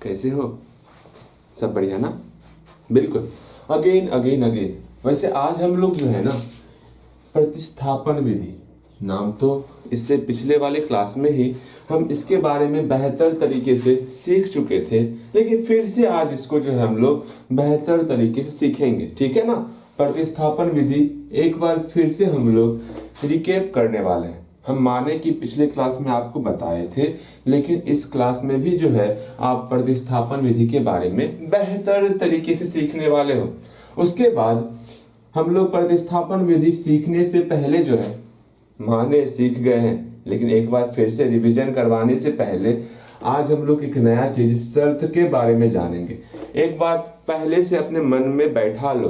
कैसे हो? सब बढ़िया ना? बिल्कुल। Again again again. वैसे आज हम लोग जो है ना, प्रतिस्थापन विधि नाम तो इससे पिछले वाले क्लास में ही हम इसके बारे में बेहतर तरीके से सीख चुके थे, लेकिन फिर से आज इसको जो है हम लोग बेहतर तरीके से सीखेंगे। ठीक है ना? प्रतिस्थापन विधि एक बार फिर से हम लोग रिकेप करने वाले हैं। हम माने कि पिछले क्लास में आपको बताए थे, लेकिन इस क्लास में भी जो है आप प्रतिस्थापन विधि के बारे में बेहतर तरीके से सीखने वाले हो। उसके बाद हम लोग प्रतिस्थापन विधि सीखने से पहले जो है माने सीख गए हैं, लेकिन एक बार फिर से रिवीजन करवाने से पहले आज हम लोग एक नया चीज शर्त के बारे में जानेंगे। एक बात पहले से अपने मन में बैठा लो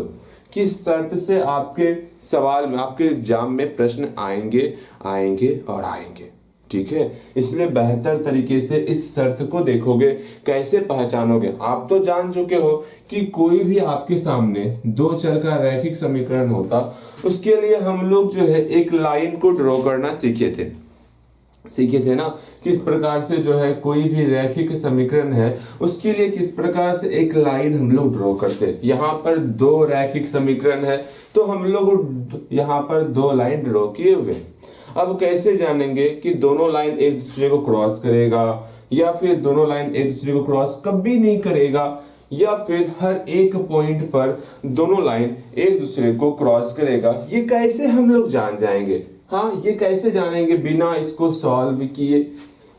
कि शर्त से आपके सवाल में, आपके एग्जाम में प्रश्न आएंगे आएंगे और आएंगे। ठीक है? इसलिए बेहतर तरीके से इस शर्त को देखोगे, कैसे पहचानोगे। आप तो जान चुके हो कि कोई भी आपके सामने दो चर का रैखिक समीकरण होता, उसके लिए हम लोग जो है एक लाइन को ड्रॉ करना सीखे थे ना, किस प्रकार से जो है कोई भी रैखिक समीकरण है उसके लिए किस प्रकार से एक लाइन हम लोग ड्रॉ करते हैं। यहाँ पर दो रैखिक समीकरण है तो हम लोग यहाँ पर दो लाइन ड्रॉ किए हुए। अब कैसे जानेंगे कि दोनों लाइन एक दूसरे को क्रॉस करेगा या फिर दोनों लाइन एक दूसरे को क्रॉस कभी नहीं करेगा, या फिर हर एक पॉइंट पर दोनों लाइन एक दूसरे को क्रॉस करेगा, ये कैसे हम लोग जान जाएंगे? हाँ, ये कैसे जानेंगे बिना इसको सॉल्व किए?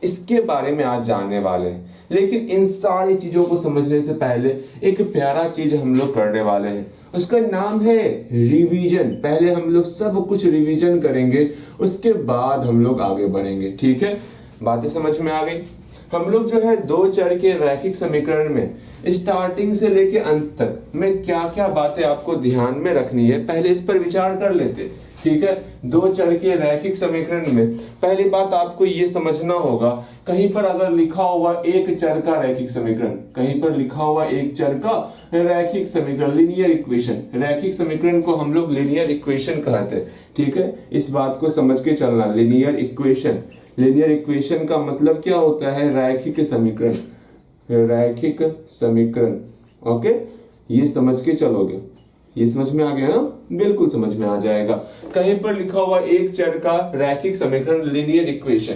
इसके बारे में आज जानने वाले हैं। लेकिन इन सारी चीजों को समझने से पहले एक प्यारा चीज हम लोग करने वाले हैं, उसका नाम है रिवीजन। पहले हम लोग सब कुछ रिवीजन करेंगे, उसके बाद हम लोग आगे बढ़ेंगे। ठीक है? बातें समझ में आ गई? हम लोग जो है दो चर के रैखिक समीकरण में स्टार्टिंग से लेके अंत तक में क्या क्या बातें आपको ध्यान में रखनी है, पहले इस पर विचार कर लेते। ठीक है? दो चर के रैखिक समीकरण में पहली बात आपको ये समझना होगा, कहीं पर अगर लिखा हुआ एक चर का रैखिक समीकरण, कहीं पर लिखा हुआ एक चर का रैखिक समीकरण, लीनियर इक्वेशन, रैखिक समीकरण को हम लोग लीनियर इक्वेशन कहते हैं। ठीक है? इस बात को समझ के चलना। लीनियर इक्वेशन, लीनियर इक्वेशन का मतलब क्या होता है? रैखिक समीकरण, रैखिक समीकरण। ओके, ये समझ के चलोगे। ये समझ में आ गया ना? बिल्कुल समझ में आ जाएगा। कहीं पर लिखा हुआ एक चर का रैखिक समीकरण, लीनियर इक्वेशन,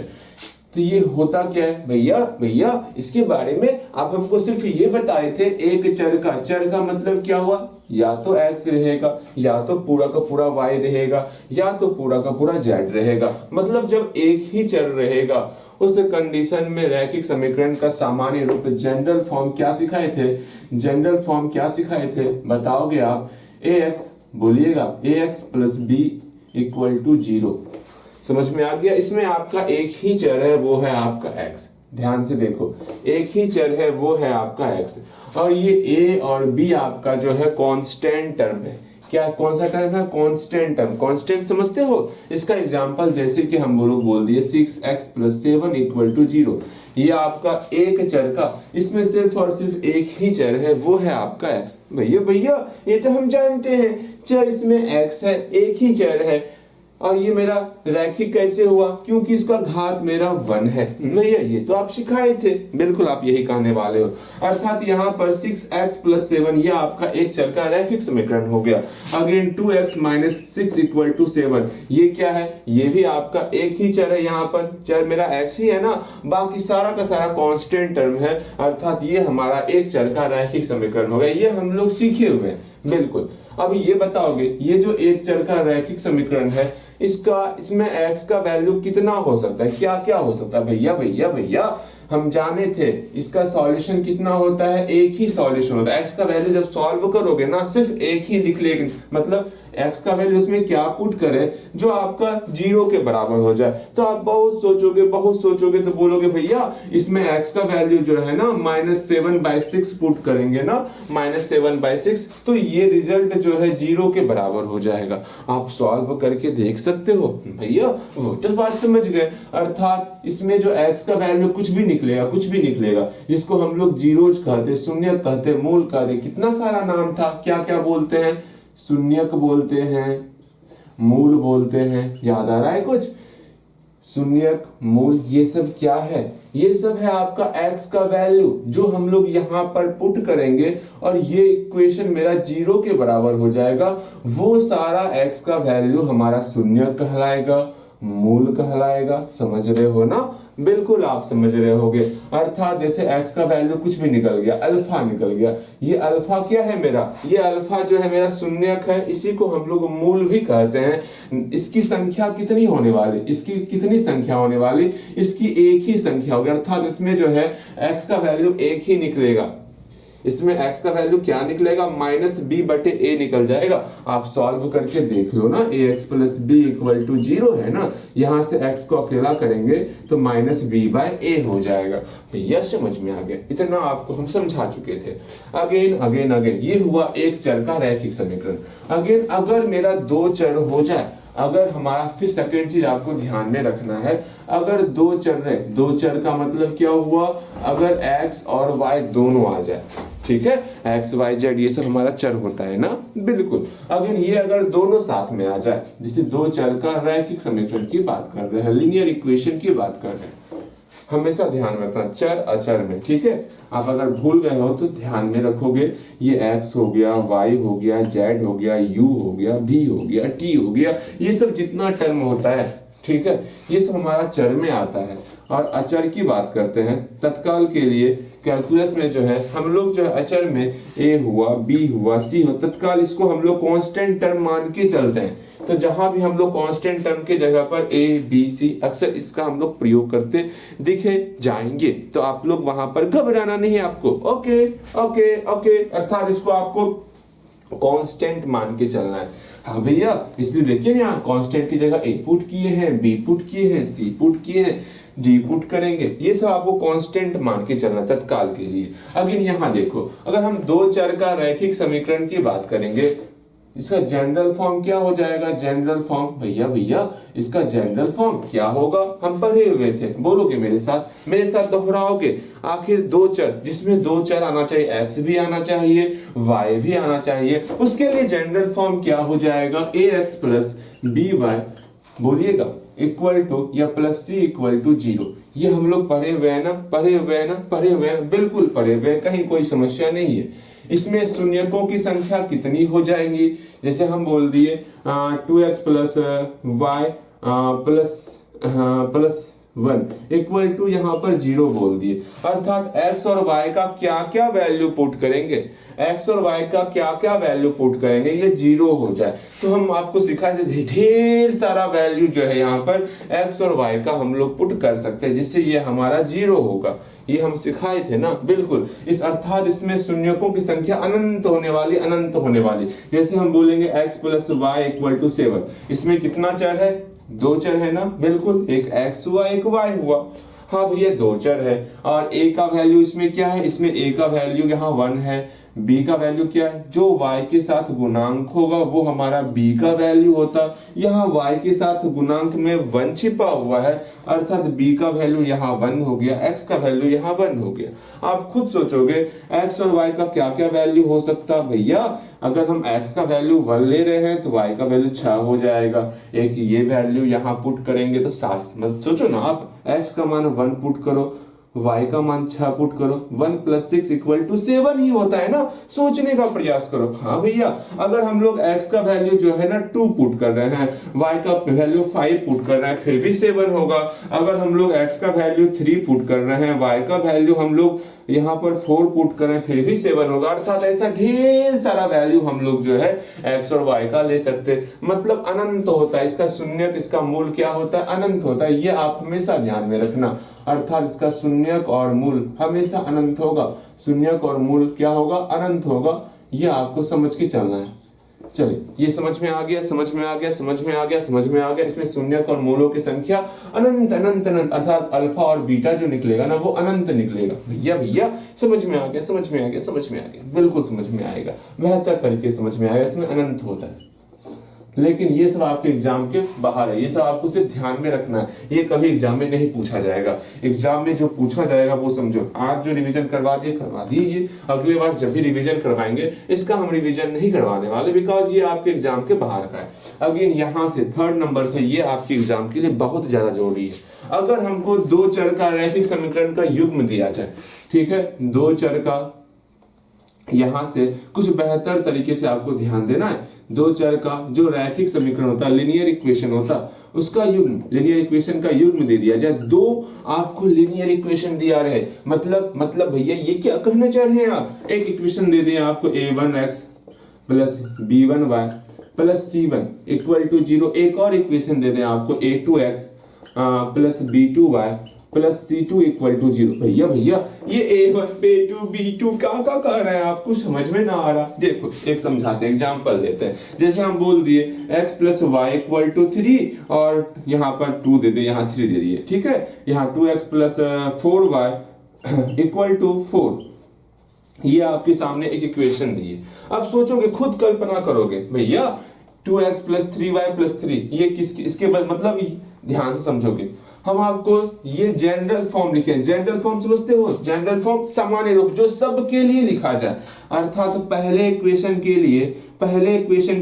तो ये होता क्या है? भैया इसके बारे में आप हमको सिर्फ ये बताए थे, एक चर का मतलब क्या हुआ? या तो x रहेगा, या तो पूरा का पूरा y रहेगा, या तो पूरा का पूरा z रहेगा। मतलब जब एक ही चर रहेगा उस कंडीशन में रैखिक समीकरण का सामान्य रूप, जनरल फॉर्म क्या सिखाए थे? जनरल फॉर्म क्या सिखाए थे बताओगे आप? ax, बोलिएगा ax plus b equal to 0। समझ में आ गया? इसमें आपका एक ही चर है, वो है आपका x। ध्यान से देखो, एक ही चर है, वो है आपका x, और ये a और b आपका जो है कांस्टेंट टर्म है। क्या कौन सा टर्म है? Constant term. कांस्टेंट समझते हो? इसका एग्जांपल जैसे कि हम लोग बोल दिए 6x प्लस 7 इक्वल टू 0। ये आपका एक चर का, इसमें सिर्फ और सिर्फ एक ही चर है, वो है आपका x। भैया ये तो हम जानते हैं, चर इसमें x है, एक ही चर है, और ये मेरा रैखिक कैसे हुआ? क्योंकि इसका घात मेरा 1 है। भैया ये तो आप सिखाए थे। बिल्कुल आप यही कहने वाले हो। अर्थात यहाँ पर 6x प्लस 7 यह आपका एक चर का रैखिक समीकरण हो गया। Again 2x minus 6 equal to 7, ये क्या है? ये भी आपका एक ही चर है। यहाँ पर चर मेरा x ही है ना, बाकी सारा का सारा कांस्टेंट टर्म है। अर्थात ये हमारा एक चर का रैखिक समीकरण हो गया। ये हम लोग सीखे हुए हैं। बिल्कुल। अब ये बताओगे, ये जो एक चर का रैखिक समीकरण है, इसमें x का वैल्यू कितना हो सकता है? क्या क्या हो सकता है? भैया हम जाने थे इसका सॉल्यूशन कितना होता है? एक ही सॉल्यूशन होता है। x का वैल्यू जब सॉल्व करोगे ना, सिर्फ एक ही लिख लेंगे, मतलब x का वैल्यू इसमें क्या पुट करें जो आपका 0 के बराबर हो जाए। तो आप बहुत सोचोगे तो बोलोगे भैया इसमें x का वैल्यू जो है ना -7/6 पुट करेंगे ना, -7/6, तो ये रिजल्ट जो है 0 के बराबर हो जाएगा। आप सॉल्व करके देख सकते हो। भैया वो तो बात समझ गए। अर्थात इसमें जो x का वैल्यू कुछ भी निकलेगा, जिसको हम लोग जीरोज कहते, शून्य कहते, मूल कहते, कितना सारा नाम था। क्या क्या बोलते हैं? शून्यक बोलते हैं, मूल बोलते हैं। याद आ रहा है कुछ? शून्यक, मूल, ये सब क्या है? ये सब है आपका x का वैल्यू जो हम लोग यहाँ पर पुट करेंगे और ये इक्वेशन मेरा 0 के बराबर हो जाएगा। वो सारा x का वैल्यू हमारा शून्य कहलाएगा, मूल कहलाएगा। समझ रहे हो ना? बिल्कुल आप समझ रहे होगे। अर्थात जैसे x का वैल्यू कुछ भी निकल गया, अल्फा निकल गया, ये अल्फा क्या है मेरा, ये अल्फा जो है मेरा शून्यक है, इसी को हम लोग मूल भी कहते हैं। इसकी संख्या कितनी होने वाली, इसकी कितनी संख्या होने वाली, इसकी एक ही संख्या होगी। अर्थात इसमें जो है x का वैल्यू एक ही निकलेगा। इसमें x का वैल्यू क्या निकलेगा, -b/a निकल जाएगा। आप सॉल्व करके देख लो ना, ax + b = 0 है ना, यहां से x को अकेला करेंगे तो -b/a हो जाएगा। तो यह समझ में आ गया, इतना आपको हम समझा चुके थे। अगेन ये हुआ एक चर का रैखिक समीकरण। अगेन अगर मेरा दो चर हो जाए, अगर हमारा, फिर सेकेंड चीज आपको ध्यान में रखना है, अगर दो चर का मतलब क्या हुआ, अगर x और y दोनों आ जाए, ठीक है, x y z ये सब हमारा चर होता है ना, बिल्कुल। अगर ये अगर दोनों साथ में आ जाए, जैसे दो चर का रैखिक समीकरण की बात कर रहे हैं, लीनियर इक्वेशन की बात कर रहे हैं, हमेशा ध्यान रखना चर अचर में, ठीक है। आप अगर भूल गए हो तो ध्यान में रखोगे, ये x हो गया, y हो गया, z हो गया, u हो गया, v हो गया, t हो गया, ये सब जितना टर्म होता है, ठीक है, ये सब हमारा चर में आता है। और अचर की बात करते हैं तत्काल के लिए, कैलकुलस में जो है हम लोग जो है अचर में a हुआ, b हुआ, c हुआ, तत्काल इसको हम लोग कांस्टेंट टर्म मान के चलते हैं। तो जहां भी हम लोग कांस्टेंट टर्म के जगह पर a b c अक्सर इसका हम लोग प्रयोग करते दिखे जाएंगे, तो आप लोग वहां पर घबराना नहीं है आपको। ओके ओके ओके, अर्थात इसको आपको कांस्टेंट मान के चलना है। हाँ भैया, इसलिए देखिए यहाँ कांस्टेंट की जगह a पुट किए हैं, b पुट किए हैं, c पुट किए हैं, d पुट करेंगे, ये सब आपको कांस्टेंट मान के चलना तत्काल के लिए। अगर यहाँ देखो, अगर हम दो चर का रैखिक समीकरण की बात करेंगे, इसका जनरल फॉर्म क्या हो जाएगा, जनरल फॉर्म भैया इसका जनरल फॉर्म क्या होगा, हम पढ़े हुए थे, बोलोगे मेरे साथ दोहराओगे। आखिर दो चर, जिसमें दो चर आना चाहिए, x भी आना चाहिए, y भी आना चाहिए, उसके लिए जनरल फॉर्म क्या हो जाएगा, ax + by, बोलिएगा, इक्वल टू या प्लस c = 0। ये हम लोग पढ़े हुए हैं ना, बिल्कुल पढ़े हुए हैं, कहीं कोई समस्या नहीं है। इसमें शून्यकों की संख्या कितनी हो जाएंगी, जैसे हम बोल दिए 2x + y + 1 इक्वल टू यहाँ पर 0 बोल दिए। अर्थात x और y का क्या क्या वैल्यू पुट करेंगे, x और y का क्या क्या वैल्यू पुट करेंगे, ये 0 हो जाए। तो हम आपको सिखाए ढेर सारा वैल्यू जो है यहाँ पर x और y का हम लोग पुट कर सकते हैं, जिससे ये हमारा 0 होगा। ये हम सिखाए थे ना, बिल्कुल। इस अर्थात इसमें शून्यकों की संख्या अनंत होने वाली। जैसे हम बोलेंगे x + y = 7, इसमें कितना चर है, दो चर है ना, बिल्कुल, एक x हुआ, एक y हुआ। हाँ भैया दो चर है, और a का वैल्यू इसमें क्या है, इसमें a का वैल्यू यहाँ 1 है, b का वैल्यू क्या है, जो y के साथ गुणांक होगा वो हमारा b का वैल्यू होता। यहाँ y के साथ गुणांक में 1 छिपा हुआ है, अर्थात b का वैल्यू यहाँ 1 हो गया, x का वैल्यू यहाँ 1 हो गया। आप खुद सोचोगे x और y का क्या क्या वैल्यू हो सकता भैया, अगर हम x का वैल्यू 1 ले रहे हैं तो y का वैल्यू 6 हो जाएगा। एक ये वैल्यू यहाँ पुट करेंगे तो 7, मत सोचो ना आप, x का मान 1 पुट करो, y का मान 6 पुट करो, 1 + 6 = 7 ही होता है ना, सोचने का प्रयास करो। हाँ भैया, अगर हम लोग x का वैल्यू जो है ना 2 पुट कर रहे हैं, y का वैल्यू 5 पुट कर रहे हैं, फिर भी 7 होगा। अगर हम लोग x का वैल्यू 3 पुट कर रहे हैं, y का वैल्यू हम लोग यहाँ पर 4 पुट करें, फिर भी 7 होगा। अर्थात ऐसा ढेर सारा वैल्यू हम लोग जो है x और y का ले सकते, मतलब अनंत होता है। इसका शून्यक, इसका मूल क्या होता है, अनंत होता है। ये आप हमेशा ध्यान में रखना, अर्थात इसका शून्यक और मूल हमेशा अनंत होगा। शून्यक और मूल क्या होगा, अनंत होगा। ये आपको समझ के चलना है। चलिए, ये समझ में आ गया। इसमें शून्यक और मूलों की संख्या अनंत, अर्थात अल्फा और बीटा जो निकलेगा ना वो अनंत निकलेगा। भैया समझ में आ गया, बिल्कुल समझ में आएगा, बेहतर तरीके समझ में आएगा। इसमें अनंत होता है। लेकिन ये सब आपके एग्जाम के बाहर है, ये सब आपको सिर्फ ध्यान में रखना है, ये कभी एग्जाम में नहीं पूछा जाएगा। एग्जाम में जो पूछा जाएगा वो समझो, आज जो रिवीजन करवा दिए ये अगले बार जब भी रिवीजन करवाएंगे इसका हम रिवीजन नहीं करवाने वाले, बिकॉज ये आपके एग्जाम के बाहर का है। अगेन यहाँ से 3rd नंबर से ये आपके एग्जाम के लिए बहुत ज्यादा जरूरी है। अगर हमको दो चर का रैखिक समीकरण का युग्म दिया जाए, ठीक है, दो चर का, यहां से कुछ बेहतर तरीके से आपको ध्यान देना है। दो चर का जो रैखिक समीकरण होता है, लीनियर इक्वेशन होता, उसका युग्म, लीनियर इक्वेशन का युग्म दे दिया जाए। दो आपको लीनियर इक्वेशन दिया रहे, मतलब भैया ये क्या कहना चाह रहे हैं आप, एक इक्वेशन दे दिया आपको a1x plus b1y plus c1 equal to 0, एक और इक्वेशन दे दें आपको a2x plus b2y plus c2 equal to 0। भैया ये a1 b2 b2 क्या कह रहे हैं, आपको समझ में ना आ रहा। देखो एक समझाते हैं, एग्जांपल देते हैं। जैसे हम बोल दिए x plus Y equal to 3 और यहाँ पर 2 दे दिए, यहाँ 3 दे दिए, ठीक है। यहाँ 2x plus 4y equal to 4, ये आपके सामने एक इक्वेशन दी है। अब सोचोगे, खुद कल्पना करोगे, भैया 2x प्लस 3y प्लस 3 ये इसके मतलब ध्यान से समझोगे। हम आपको ये जनरल फॉर्म लिखे, जनरल फॉर्म समझते हो, जनरल फॉर्म सामान्य रूप जो सबके लिए लिखा जाए, अर्थात पहले इक्वेशन के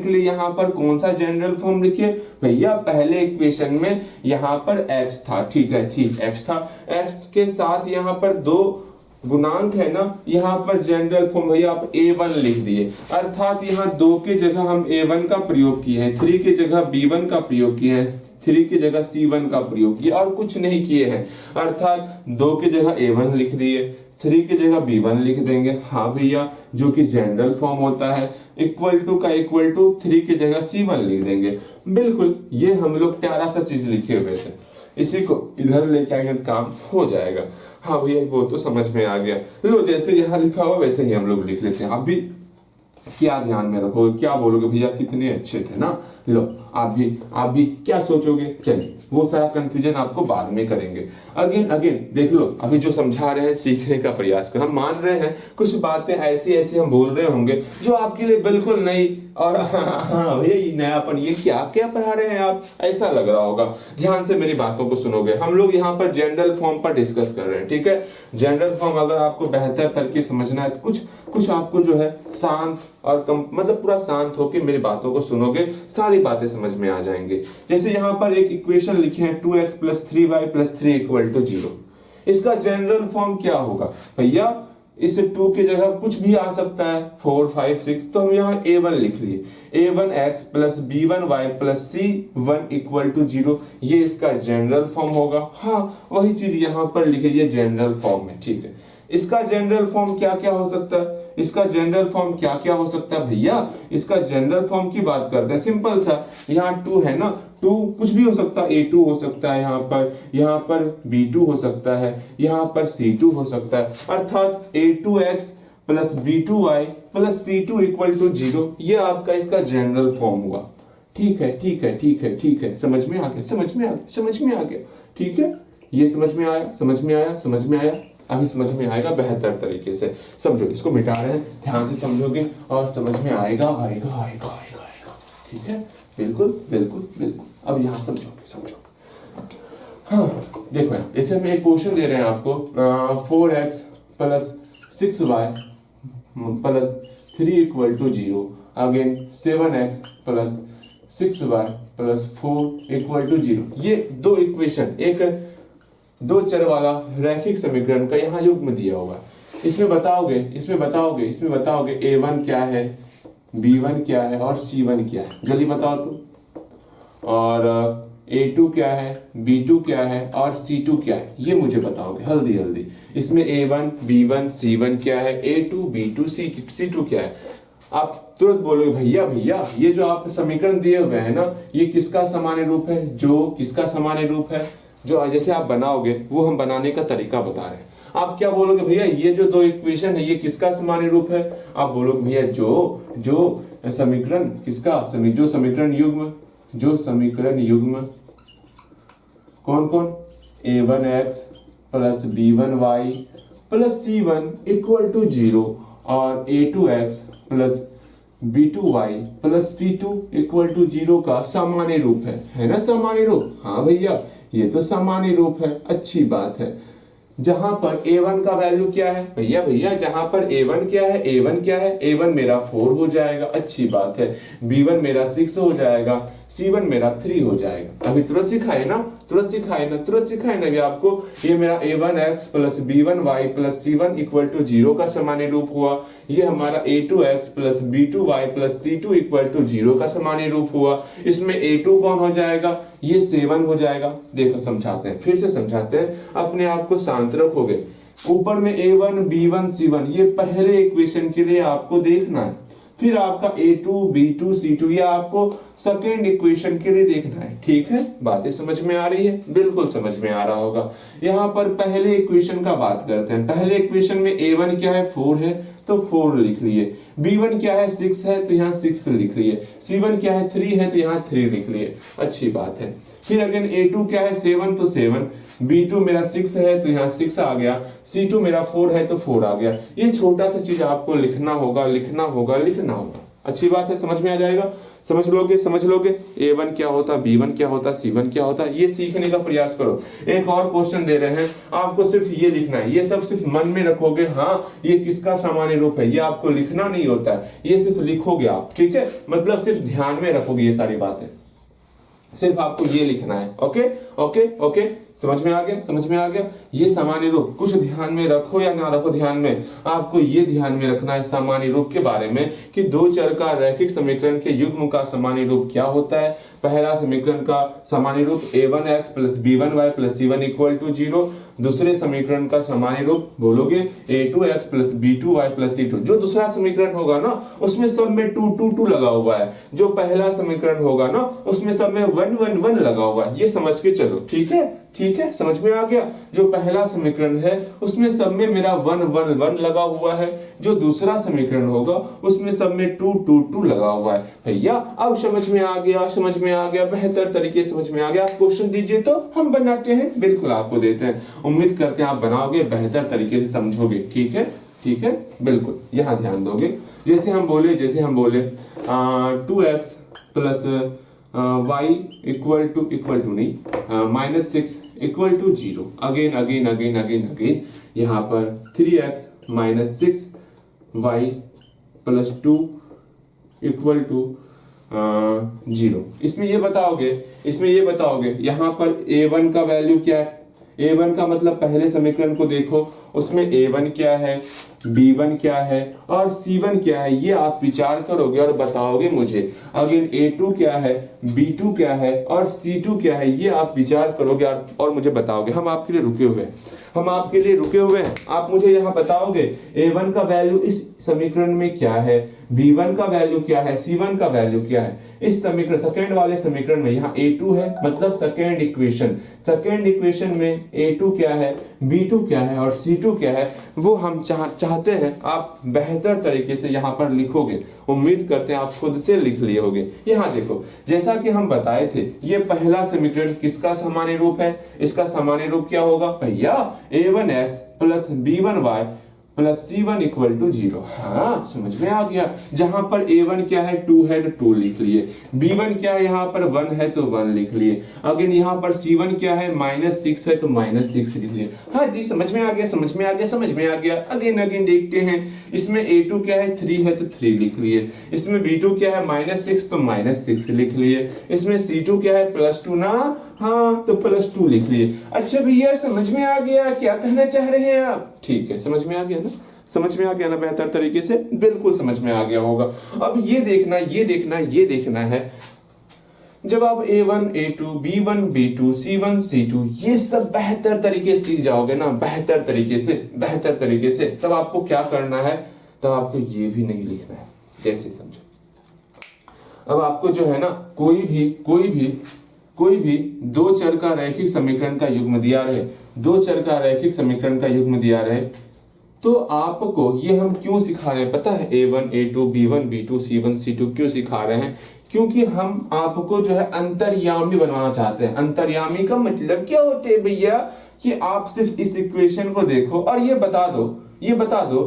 लिए यहाँ पर कौन सा जनरल फॉर्म लिखे भैया, पहले इक्वेशन में यहाँ पर x था, ठीक है, x था, x के साथ यहाँ पर दो गुणांक है ना, यहाँ पर जनरल फॉर्म भैया आप a1 लिख दिए, अर्थात यहाँ 2 के जगह हम a1 का प्रयोग किए हैं, 3 के जगह b1 का प्रयोग किए हैं, 3 के जगह c1 का प्रयोग किया और कुछ नहीं किए हैं, अर्थात 2 के जगह a1 लिख दिए, 3 के जगह b1 लिख देंगे। हाँ भैया, जो कि जनरल फॉर्म होता है, इक्वल टू का इक्वल टू 3 की जगह c1 लिख देंगे। बिल्कुल, ये हम लोग प्यारा सा चीज लिखे हुए थे, इसी को इधर लेके आएंगे तो काम हो जाएगा। हाँ भैया वो तो समझ में आ गया। लो जैसे यहाँ लिखा हुआ वैसे ही हम लोग लिख लेते हैं। आप भी क्या ध्यान में रखोगे, क्या बोलोगे भैया कितने अच्छे थे ना। लो आप भी क्या सोचोगे, चलिए वो सारा कंफ्यूजन आपको बाद में करेंगे। अगेन देख लो, अभी जो समझा रहे हैं सीखने का प्रयास कर, हम मान रहे हैं कुछ बातें ऐसी हम बोल रहे होंगे जो आपके लिए बिल्कुल नई, और हाँ भैया ये नयापन, ये क्या पढ़ा रहे हैं आप, ऐसा लग रहा होगा। ध्यान से मेरी बातों को सुनोगे। हम लोग यहाँ पर जनरल फॉर्म पर डिस्कस कर रहे हैं, ठीक है। जनरल फॉर्म अगर आपको बेहतर तरीके समझना है तो कुछ आपको जो है शांत और मतलब पूरा शांत होकर मेरी बातों को सुनोगे, सारी बातें समझ में आ जाएंगे। जैसे यहाँ पर एक इक्वेशन लिखे हैं 2x plus 3y plus 3 equal to 0, इसका जनरल फॉर्म क्या होगा भैया, इस 2 की जगह कुछ भी आ सकता है, 4 5 6, तो हम यहाँ a1 लिख लिए, a1x plus b1y plus c1 equal to 0, ये इसका जनरल फॉर्म होगा। हाँ वही चीज यहाँ पर लिखी, ये जनरल फॉर्म है, ठीक है। इसका जनरल फॉर्म क्या हो सकता है, इसका जनरल फॉर्म क्या हो सकता है भैया, इसका जनरल फॉर्म की बात करते हैं, सिंपल सा, यहाँ 2 है ना, 2 कुछ भी हो सकता है, a2 हो सकता है, यहाँ पर b2 हो सकता है, यहाँ पर c2 हो सकता है, अर्थात a2x plus b2y plus c2 equal to 0, ये आपका इसका जनरल फॉर्म हुआ। ठीक है, समझ में आ गया, ठीक है, ये समझ में आया, अभी समझ में आएगा बेहतर तरीके से। समझो, इसको मिटा रहे हैं, ध्यान से समझोगे और समझ में आएगा। ठीक है, बिल्कुल। अब यहाँ समझोगे। हाँ देखो यार, इसे हम एक क्वेश्चन दे रहे हैं आपको, 4x plus 6y plus 3 equal to 0, again 7x plus 6y plus 4 equal to 0। ये दो इक्वेशन, एक दो चर वाला रैखिक समीकरण का यहाँ युग्म दिया होगा। इसमें बताओगे a1 क्या है, b1 क्या है और c1 क्या है, जल्दी बताओ तुम। और a2 क्या है, b2 क्या है और c2 क्या है, ये मुझे बताओगे जल्दी। इसमें a1 b1 c1 क्या है, a2 b2 c2 क्या है। आप तुरंत बोलोगे भैया ये जो आप समीकरण दिए हुए हैं ना, ये किसका सामान्य रूप है, जो जैसे आप बनाओगे वो हम बनाने का तरीका बता रहे हैं। आप क्या बोलोगे भैया, ये जो दो इक्वेशन है ये किसका सामान्य रूप है, आप बोलोगे भैया जो समीकरण किसका, जो समीकरण युग्म कौन, a1x plus b1y plus c1 equal to 0 और a2x plus B2y plus C2 equal to 0 का सामान्य रूप है ना सामान्य रूप। हाँ भैया ये तो सामान्य रूप है, अच्छी बात है। जहां पर a1 का वैल्यू क्या है भैया जहां पर a1 क्या है, a1 क्या है, a1 मेरा 4 हो जाएगा, अच्छी बात है। b1 मेरा 6 हो जाएगा, c1 मेरा 3 हो जाएगा। अभी तुरंत सिखाए ना ये आपको। ये मेरा a1x plus b1y plus c1 equal to 0 का सामान्य रूप हुआ। ये हमारा a2x plus b2y plus c2 equal to 0 का सामान्य रूप हुआ। इसमें a2 कौन हो जाएगा, ये 7 हो जाएगा। देखो समझाते हैं, फिर से समझाते हैं, अपने आप को शांत रखोगे। ऊपर में a1 b1 c1 ये पहले इक्वेशन के लिए आपको देखना है, फिर आपका a2 b2 c2 ये आपको सेकेंड इक्वेशन के लिए देखना है। ठीक है, बातें समझ में आ रही है, बिल्कुल समझ में आ रहा होगा। यहाँ पर पहले इक्वेशन का बात करते हैं। पहले इक्वेशन में a1 क्या है, 4 है तो 4 लिख लिए। b1 क्या है, 6 है तो यहाँ 6 लिख लिए। c1 क्या है, 3 है तो यहाँ 3 लिख लिए, अच्छी बात है। फिर अगेन a2 क्या है, 7 तो 7, b2 मेरा 6 है तो यहाँ 6 आ गया, c2 मेरा 4 है तो 4 आ गया। ये छोटा सा चीज आपको लिखना होगा। अच्छी बात है, समझ में आ जाएगा, समझ लोगे a1 क्या होता, b1 क्या होता, c1 क्या होता, ये सीखने का प्रयास करो। एक और क्वेश्चन दे रहे हैं, आपको सिर्फ ये लिखना है, ये सब सिर्फ मन में रखोगे। हाँ ये किसका सामान्य रूप है, ये आपको लिखना नहीं होता है, ये सिर्फ लिखोगे आप। ठीक है, मतलब सिर्फ ध्यान में रखोगे ये सारी बातें, सिर्फ आपको ये लिखना है। ओके, समझ में आ गया। ये सामान्य रूप कुछ ध्यान में रखो या ना रखो, ध्यान में आपको ये ध्यान में रखना है सामान्य रूप के बारे में कि दो चर का रैखिक समीकरण के युग्म का सामान्य रूप क्या होता है। पहला समीकरण का सामान्य रूप a1x plus b1y plus c1 equal to 0। दूसरे समीकरण का सामान्य रूप बोलोगे a2x plus b2y plus c2। जो दूसरा समीकरण होगा ना उसमें सब में 2 2 2 लगा हुआ है, जो पहला समीकरण होगा ना उसमें सब में 1 1 1 लगा हुआ है। ये समझ के चलो, ठीक है, समझ में आ गया। जो पहला समीकरण है उसमें सब में मेरा 1 1 1 लगा हुआ है, जो दूसरा समीकरण होगा उसमें सब में 2 2 2 लगा हुआ है। भैया अब समझ में आ गया, बेहतर तरीके से समझ में आ गया। आप क्वेश्चन दीजिए तो हम बनाते हैं, बिल्कुल आपको देते हैं। उम्मीद करते हैं आप बनाओगे, बेहतर तरीके से समझोगे। ठीक है, बिल्कुल यहाँ ध्यान दोगे। जैसे हम बोले 2x plus y equal to नहीं माइनस 6 इक्वल टू 0। अगेन यहाँ पर 3x minus 6 y plus 2 equal to 0। इसमें ये बताओगे यहाँ पर a1 का वैल्यू क्या है। a1 का मतलब पहले समीकरण को देखो, उसमें a1 क्या है, b1 क्या है और c1 क्या है, ये आप विचार करोगे और बताओगे मुझे। अगेन a2 क्या है, b2 क्या है और c2 क्या है, ये आप विचार करोगे और मुझे बताओगे। हम आपके लिए रुके हुए हैं, आप मुझे यहाँ बताओगे a1 का वैल्यू इस समीकरण में क्या है, b1 का वैल्यू क्या है, c1 का वैल्यू क्या है। इस समीकरण सेकेंड वाले समीकरण में यहाँ a2 है, मतलब सेकेंड इक्वेशन में a2 क्या है, b2 क्या है और c2 क्या है, वो हम चाहते हैं आप बेहतर तरीके से यहाँ पर लिखोगे। उम्मीद करते हैं आप खुद से लिख लिए होगे। यहाँ देखो, जैसा कि हम बताए थे, ये पहला समीकरण किसका सामान्य रूप है, इसका सामान्य रूप क्या होगा भैया, a1x plus b1y plus c1 equal to 0। हाँ समझ में आ गया। जहां पर a1 क्या है, 2 है तो 2 लिख लिए, b1 क्या है यहाँ पर 1 है तो 1 लिख लिए। अगेन यहाँ पर c1 क्या है, माइनस 6 है तो माइनस 6 लिख लिए। हाँ जी समझ में आ गया। अगेन देखते हैं, इसमें a2 क्या है, 3 है तो 3 लिख लिए। इसमें b2 क्या है, माइनस 6 तो माइनस 6 लिख लिए। इसमें c2 क्या है, +2 ना, हाँ तो +2 लिख लिए। अच्छा भैया समझ में आ गया, क्या कहना चाह रहे हैं आप। ठीक है, समझ में आ गया ना बेहतर तरीके से, बिल्कुल समझ में आ गया होगा। अब ये देखना है, जब आप a1 a2 b1 b2 c1 c2 ये सब बेहतर तरीके से सीख जाओगे ना, बेहतर तरीके से, तब आपको क्या करना है, तब आपको ये भी नहीं लिखना है। जैसे समझो, अब आपको जो है ना, कोई भी दो चर का रैखिक समीकरण का युग्म दिया रहे, तो आपको ये हम क्यों सिखा रहे हैं पता है, a1 a2 b1 b2 c1 c2 क्यों सिखा रहे हैं, क्योंकि हम आपको जो है अंतर्यामी बनवाना चाहते हैं। अंतर्यामी का मतलब क्या होते हैं भैया, कि आप सिर्फ इस इक्वेशन को देखो और ये बता दो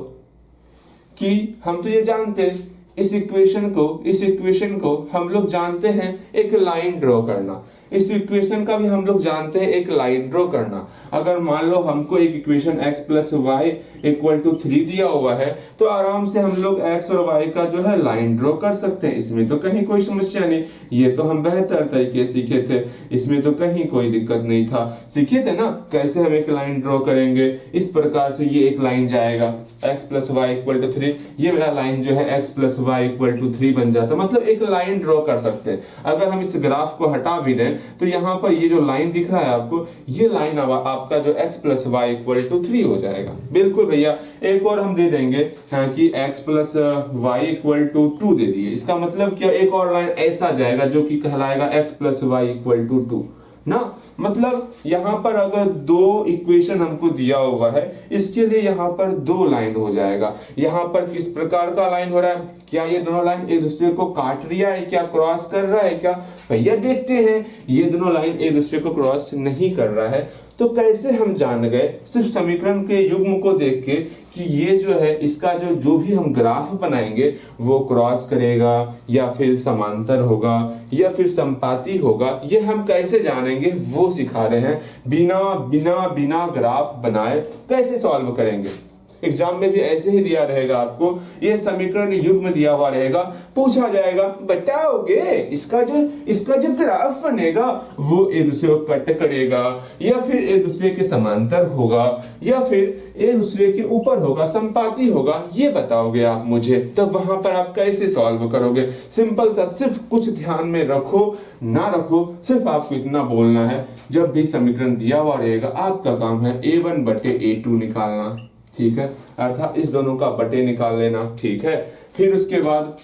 कि हम तो ये जानते हैं इस इक्वेशन को हम लोग जानते हैं एक लाइन ड्रॉ करना। इस इक्वेशन का भी हम लोग जानते हैं एक लाइन ड्रॉ करना। अगर मान लो हमको एक equation x plus Y equal to 3 दिया हुआ है तो आराम से हम लोग x और y का जो है लाइन ड्रॉ कर सकते हैं। इसमें तो कहीं कोई समस्या नहीं, ये तो हम बेहतर तरीके सीखे थे, इसमें तो कहीं कोई दिक्कत नहीं था। सीखे थे ना कैसे हम एक लाइन ड्रॉ करेंगे। इस प्रकार से ये एक लाइन जाएगा x plus Y equal to 3, ये मेरा लाइन जो है x plus Y equal to 3 बन जाता, मतलब एक लाइन ड्रॉ कर सकते हैं। अगर हम इस ग्राफ को हटा भी दें तो यहाँ पर ये जो लाइन दिख रहा है आपको, ये लाइन आपका जो x plus Y equal to 3 हो जाएगा। बिल्कुल भैया, एक और हम दे देंगे कि x plus Y equal to 2 दे दिए। इसका मतलब क्या, एक और लाइन ऐसा जाएगा जो कि कहलाएगा x plus Y equal to 2 ना। मतलब यहाँ पर अगर दो इक्वेशन हमको दिया हुआ है, इसके लिए यहाँ पर दो लाइन हो जाएगा। यहाँ पर किस प्रकार का लाइन हो रहा है, क्या ये दोनों लाइन एक दूसरे को काट रहा है, क्या क्रॉस कर रहा है क्या? भैया देखते हैं, ये दोनों लाइन एक दूसरे को क्रॉस नहीं कर रहा है। तो कैसे हम जान गए सिर्फ समीकरण के युग्म को देख के कि ये जो है इसका जो भी हम ग्राफ बनाएंगे वो क्रॉस करेगा या फिर समांतर होगा या फिर संपाती होगा। ये हम कैसे जानेंगे वो सिखा रहे हैं। बिना बिना बिना ग्राफ बनाए कैसे सॉल्व करेंगे। एग्जाम में भी ऐसे ही दिया रहेगा आपको, ये समीकरण युग्म दिया हुआ रहेगा, पूछा जाएगा बताओगे इसका जो ग्राफ बनेगा वो एक दूसरे को कट करेगा या फिर एक दूसरे के समांतर होगा या फिर एक दूसरे के ऊपर होगा, संपाती होगा, ये बताओगे आप मुझे। तब वहां पर आप कैसे सॉल्व करोगे। सिंपल सा, सिर्फ कुछ ध्यान में रखो ना रखो, सिर्फ आपको इतना बोलना है, जब भी समीकरण दिया हुआ रहेगा आपका काम है a1 बटे a2 निकालना, ठीक है, अर्थात इस दोनों का बटे निकाल लेना, ठीक है। फिर उसके बाद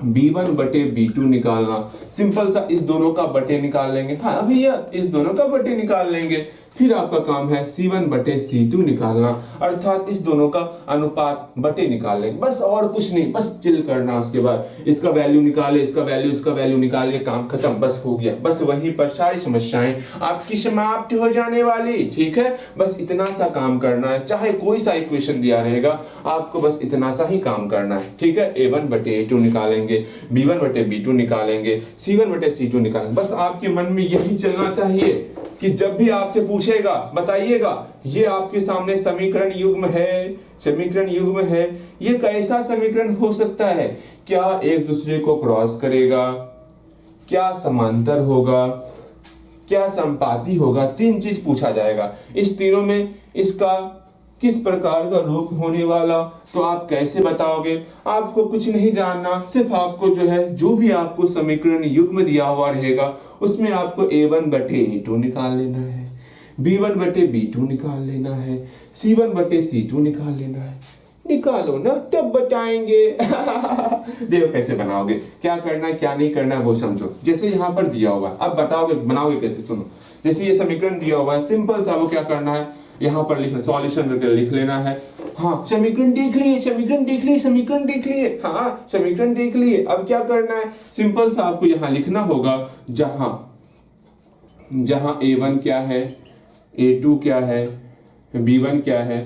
b1 बटे b2 निकालना, सिंपल सा इस दोनों का बटे निकाल लेंगे। हाँ भैया, इस दोनों का बटे निकाल लेंगे। फिर आपका काम है c1 बटे c2 निकालना, अर्थात इस दोनों का अनुपात बटे निकाल लेंगे, बस और कुछ नहीं, बस चिल करना। उसके बाद इसका वैल्यू निकाले, इसका वैल्यू निकाल के काम खत्म, बस हो गया। बस वहीं पर सारी समस्याएं आपकी समाप्त हो जाने वाली, ठीक है। बस इतना सा काम करना है, चाहे कोई सा इक्वेशन दिया रहेगा आपको बस इतना सा ही काम करना है, ठीक है। a1 बटे a2 निकालेंगे, b1 बटे b2 निकालेंगे, c1 बटे c2 निकालेंगे। बस आपके मन में यही चलना चाहिए कि जब भी आपसे पूछेगा बताइएगा ये आपके सामने समीकरण युग्म है। ये कैसा समीकरण हो सकता है, क्या एक दूसरे को क्रॉस करेगा, क्या समांतर होगा, क्या संपाती होगा, तीन चीज पूछा जाएगा। इस तीनों में इसका किस प्रकार का रूप होने वाला, तो आप कैसे बताओगे। आपको कुछ नहीं जानना, सिर्फ आपको जो है जो भी आपको समीकरण युग्म दिया हुआ रहेगा उसमें आपको a1 बटे a2 निकाल लेना है, b1 बटे b2 निकाल लेना है, c1 बटे c2 निकाल लेना है। निकालो ना, तब बताएंगे। देखो कैसे बनाओगे, क्या करना है क्या नहीं करना है वो समझो। जैसे यहाँ पर दिया हुआ है, अब बताओगे बनाओगे कैसे, सुनो। जैसे ये समीकरण दिया हुआ है, सिंपल सा वो क्या करना है, यहाँ पर लिखना, सॉल्यूशन करके लिख लेना है। हाँ, समीकरण देख लिए, हाँ समीकरण देख लिए। अब क्या करना है, सिंपल सा आपको यहाँ लिखना होगा, जहां a1 क्या है, a2 क्या है, b1 क्या है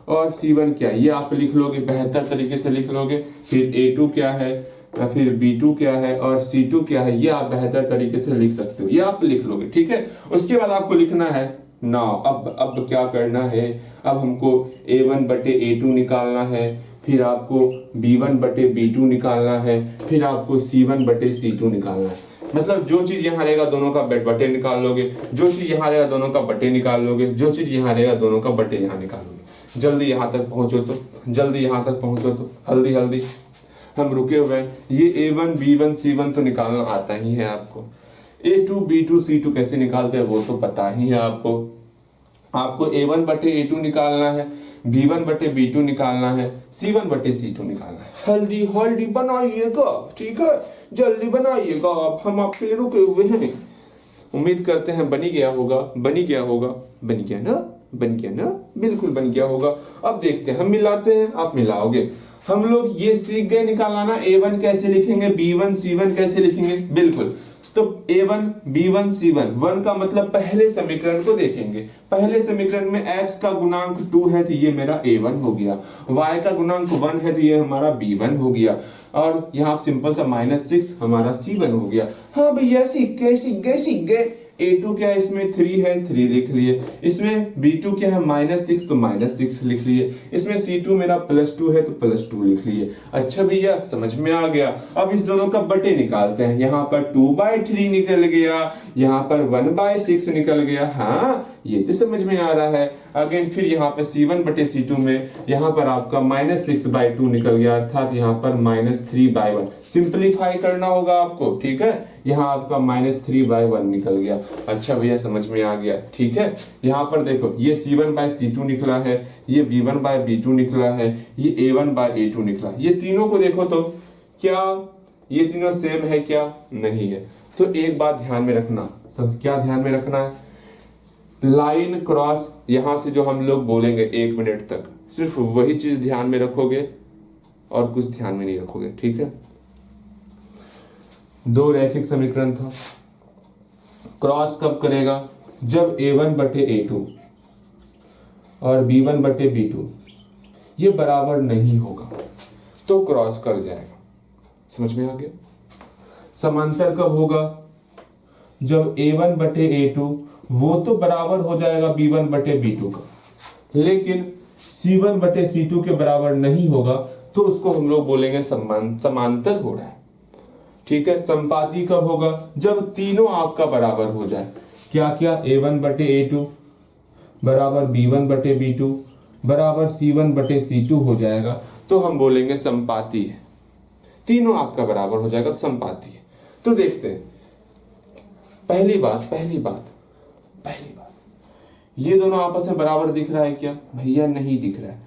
और c1 क्या है, ये आप लिख लोगे, बेहतर तरीके से लिख लोगे। फिर a2 क्या है, फिर b2 क्या है और c2 क्या है, ये आप बेहतर तरीके से लिख सकते हो, ये आप लिख लोगे, ठीक है। उसके बाद आपको लिखना है ना, अब क्या करना है, अब हमको a1 बटे a2 निकालना है, फिर आपको b1 बटे b2 निकालना है, फिर आपको c1 बटे c2 निकालना है। मतलब जो चीज यहाँ रहेगा दोनों का बटे निकाल लोगे, जो चीज यहाँ रहेगा दोनों का बटे निकाल लोगे, जो चीज यहाँ रहेगा दोनों का बटे यहाँ निकाल लोगे। जल्दी यहाँ तक पहुंचो तो हल्दी हम रुके हुए हैं। ये a1 b1 c1 तो निकालना आता ही है आपको, a2 b2 c2 कैसे निकालते हैं वो तो पता ही है आपको a1 बटे a2 निकालना है, b1 बटे b2 निकालना है, c1 बटे c2 निकालना है। हल्दी बनाइएगा, ठीक है, जल्दी बनाइएगा, अब हम आपके लिए रुके हुए हैं। उम्मीद करते हैं बन गया ना, बिल्कुल बन गया होगा। अब देखते हैं, हम मिलाते हैं, आप मिलाओगे। हम लोग ये सीख गए निकालना ना, a1 कैसे लिखेंगे, b1 c1 कैसे लिखेंगे, बिल्कुल। तो A1 B1 C1, 1 का मतलब पहले समीकरण को देखेंगे। पहले समीकरण में x का गुणांक 2 है तो ये मेरा A1 हो गया, y का गुणांक 1 है तो ये हमारा B1 हो गया, और यहाँ सिंपल सा -6 हमारा C1 हो गया। हाँ भैया सीख गए। A2 क्या है, इसमें 3 है, 3 लिख लिए। इसमें B2 क्या है, -6 तो -6 लिख लिए। इसमें C2 मेरा +2 है तो +2 लिख लिए। अच्छा भैया समझ में आ गया। अब इस दोनों का बटे निकालते हैं। यहाँ पर 2/3 निकल गया, यहाँ पर 1/6 निकल गया। हाँ ये तो समझ में आ रहा है। अगेन फिर यहाँ पे C1 बटे C2 में यहाँ पर आपका -6/2 निकल गया, अर्थात यहाँ पर -3/1। सिंपलीफाई करना होगा आपको, ठीक है। यहाँ आपका -3/1 निकल गया। अच्छा भैया समझ में आ गया, ठीक है। यहाँ पर देखो ये C1/C2 निकला है, ये B1/B2 निकला है, ये A1/A2 निकला। ये तीनों को देखो तो क्या ये तीनों सेम है क्या? नहीं है। तो एक बात ध्यान में रखना, सब क्या ध्यान में रखना है, लाइन क्रॉस यहां से जो हम लोग बोलेंगे 1 मिनट तक, सिर्फ वही चीज ध्यान में रखोगे और कुछ ध्यान में नहीं रखोगे, ठीक है। दो रैखिक समीकरण था, क्रॉस कब करेगा? जब A1 बटे A2 और B1 बटे B2 ये बराबर नहीं होगा तो क्रॉस कर जाएगा। समझ में आ गया? समांतर कब होगा? जब A1 बटे A2 वो तो बराबर हो जाएगा B1 बटे B2 का, लेकिन C1 बटे C2 के बराबर नहीं होगा तो उसको हम लोग बोलेंगे समांतर हो रहा है, ठीक है। संपाती कब होगा? जब तीनों आपका बराबर हो जाए। क्या क्या? A1 बटे A2 बराबर B1 बटे B2 बराबर C1 बटे C2 हो जाएगा तो हम बोलेंगे संपाती है। तीनों आपका बराबर हो जाएगा तो संपाती है। तो देखते हैं, पहली बात ये दोनों आपस में बराबर दिख रहा है क्या? भैया नहीं दिख रहा है।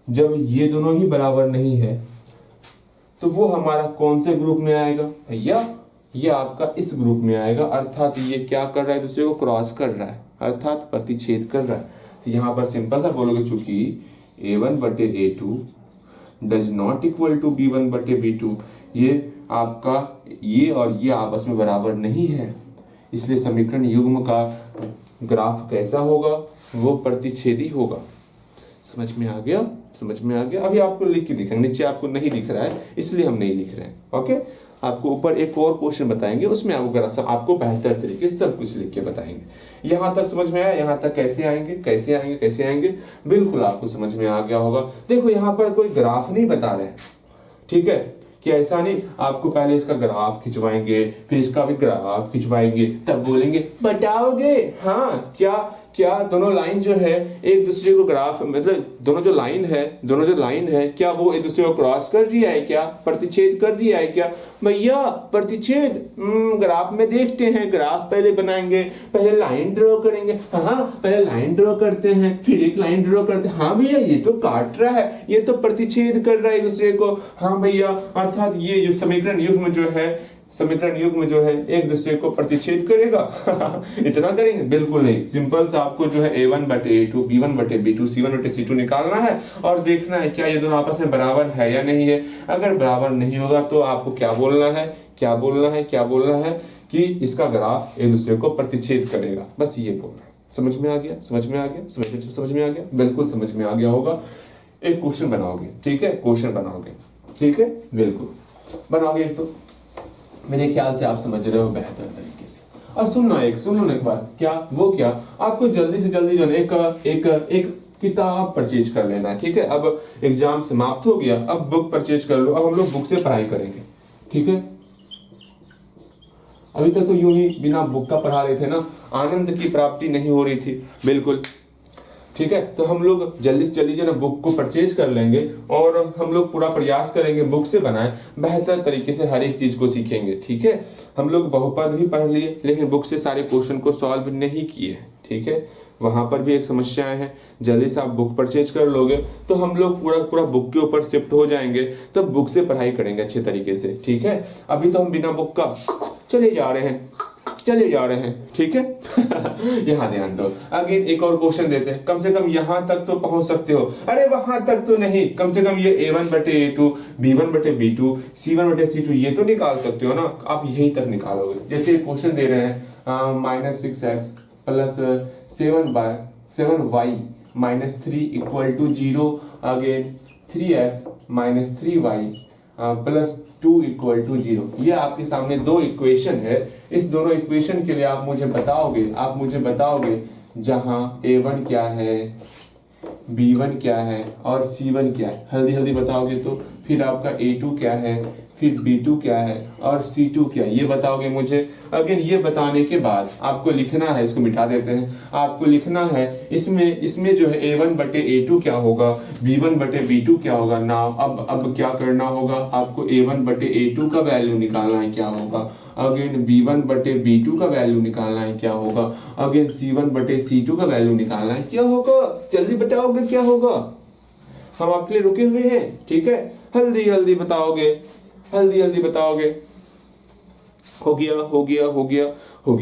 जब ये दोनों ही बराबर नहीं है तो वो हमारा कौन से ग्रुप में आएगा? भैया ये आपका इस ग्रुप में आएगा, अर्थात ये क्या कर रहा है? दूसरे को क्रॉस कर रहा है, अर्थात प्रतिच्छेद कर रहा है। तो यहाँ पर सिंपल सा बोलोगे, चूंकि A1 बटे A2 does not equal to B1 बटे B2, ये आपका ये और ये आपस में बराबर नहीं है, इसलिए समीकरण युग्म का ग्राफ कैसा होगा? वो प्रतिच्छेदी होगा। समझ में आ गया? समझ में आ गया। अभी आपको लिख के दिखाएंगे, नीचे आपको नहीं दिख रहा है इसलिए हम नहीं लिख रहे हैं, ओके। आपको ऊपर एक और क्वेश्चन बताएंगे, उसमें आपको बेहतर तरीके से सब कुछ लिख के बताएंगे। यहाँ तक समझ में आया? यहाँ तक कैसे आएंगे? बिल्कुल आपको समझ में आ गया होगा। देखो यहाँ पर कोई ग्राफ नहीं बता रहे, ठीक है, कि ऐसा नहीं आपको पहले इसका ग्राफ खिंचवाएंगे फिर इसका भी ग्राफ खिंचवाएंगे तब बोलेंगे बताओगे। हाँ क्या दोनों लाइन जो है एक दूसरे को ग्राफ मतलब दोनों जो लाइन है क्या वो एक दूसरे को क्रॉस कर रही है क्या? प्रतिच्छेद कर रही है क्या? भैया प्रतिच्छेद ग्राफ में देखते हैं, ग्राफ पहले बनाएंगे, पहले लाइन ड्रॉ करेंगे। हाँ पहले लाइन ड्रॉ करते हैं फिर एक लाइन ड्रॉ करते हैं। हाँ भैया ये तो काट रहा है, ये तो प्रतिच्छेद कर रहा है एक दूसरे को। हाँ भैया अर्थात ये जो समीकरण युग्म जो है एक दूसरे को प्रतिच्छेद करेगा। इतना करेंगे? बिल्कुल नहीं। सिंपल सा आपको जो है A1 बटे A2 B1 बटे B2 C1 बटे C2 निकालना है और देखना है क्या ये दोनों आपस में बराबर है या नहीं है। अगर बराबर नहीं होगा तो आपको क्या बोलना है कि इसका ग्राफ एक दूसरे को प्रतिच्छेद करेगा, बस ये बोलना है। समझ में आ गया? बिल्कुल समझ में आ गया होगा। एक क्वेश्चन बनाओगे, ठीक है, बिल्कुल बनाओगे। तो मेरे ख्याल से आप समझ रहे हो बेहतर तरीके से। और सुनो एक बात, क्या आपको जल्दी से जल्दी जो है एक किताब परचेज कर लेना है, ठीक है। अब एग्जाम समाप्त हो गया, अब बुक परचेज कर लो। अब हम लोग बुक से पढ़ाई करेंगे, ठीक है। अभी तक तो यूं ही बिना बुक का पढ़ा रहे थे ना, आनंद की प्राप्ति नहीं हो रही थी, बिल्कुल, ठीक है। तो हम लोग जल्दी से जल्दी जो ना बुक को परचेज कर लेंगे और हम लोग पूरा प्रयास करेंगे बुक से बनाएं, बेहतर तरीके से हर एक चीज को सीखेंगे, ठीक है। हम लोग बहुपद भी पढ़ लिए लेकिन बुक से सारे क्वेश्चन को सॉल्व नहीं किए, ठीक है। वहां पर भी एक समस्याएं हैं। जल्दी से आप बुक परचेज कर लोगे तो हम लोग पूरा बुक के ऊपर शिफ्ट हो जाएंगे, तब बुक से पढ़ाई करेंगे अच्छे तरीके से, ठीक है। अभी तो हम बिना बुक का चले जा रहे हैं, चले जा रहे हैं, ठीक है। यहाँ ध्यान दो। अगेन एक और क्वेश्चन देते हैं, कम से कम यहाँ तक तो पहुंच सकते हो, अरे वहां तक तो नहीं, कम से कम ये A1 बटे A2, B1 बटे B2, C1 बटे C2 ये तो निकाल सकते हो ना, आप यहीं तक निकालोगे। जैसे क्वेश्चन दे रहे हैं -6x plus 7y minus 3 equal to 0, again 3x minus 3y plus 2 equal to 0। ये आपके सामने दो इक्वेशन है। इस दोनों इक्वेशन के लिए आप मुझे बताओगे जहां A1 क्या है, B1 क्या है और C1 क्या है, हल्दी बताओगे तो फिर आपका A2 क्या है, फिर B2 क्या है और C2 क्या है, ये बताओगे मुझे। अगेन ये बताने के बाद आपको लिखना है, इसको मिटा देते हैं, आपको लिखना है इसमें जो है A1 बटे A2 क्या होगा, B1 बटे B2 क्या होगा। नाउ अब क्या करना होगा, आपको A1 बटे A2 का वैल्यू निकालना है क्या होगा, अगेन B1 बटे B2 का वैल्यू निकालना है क्या होगा, अगेन C1 बटे C2 का वैल्यू निकालना है क्या होगा। जल्दी बताओगे क्या होगा, हम आपके लिए रुके हुए हैं, ठीक है। जल्दी बताओगे, जल्दी बताओगे।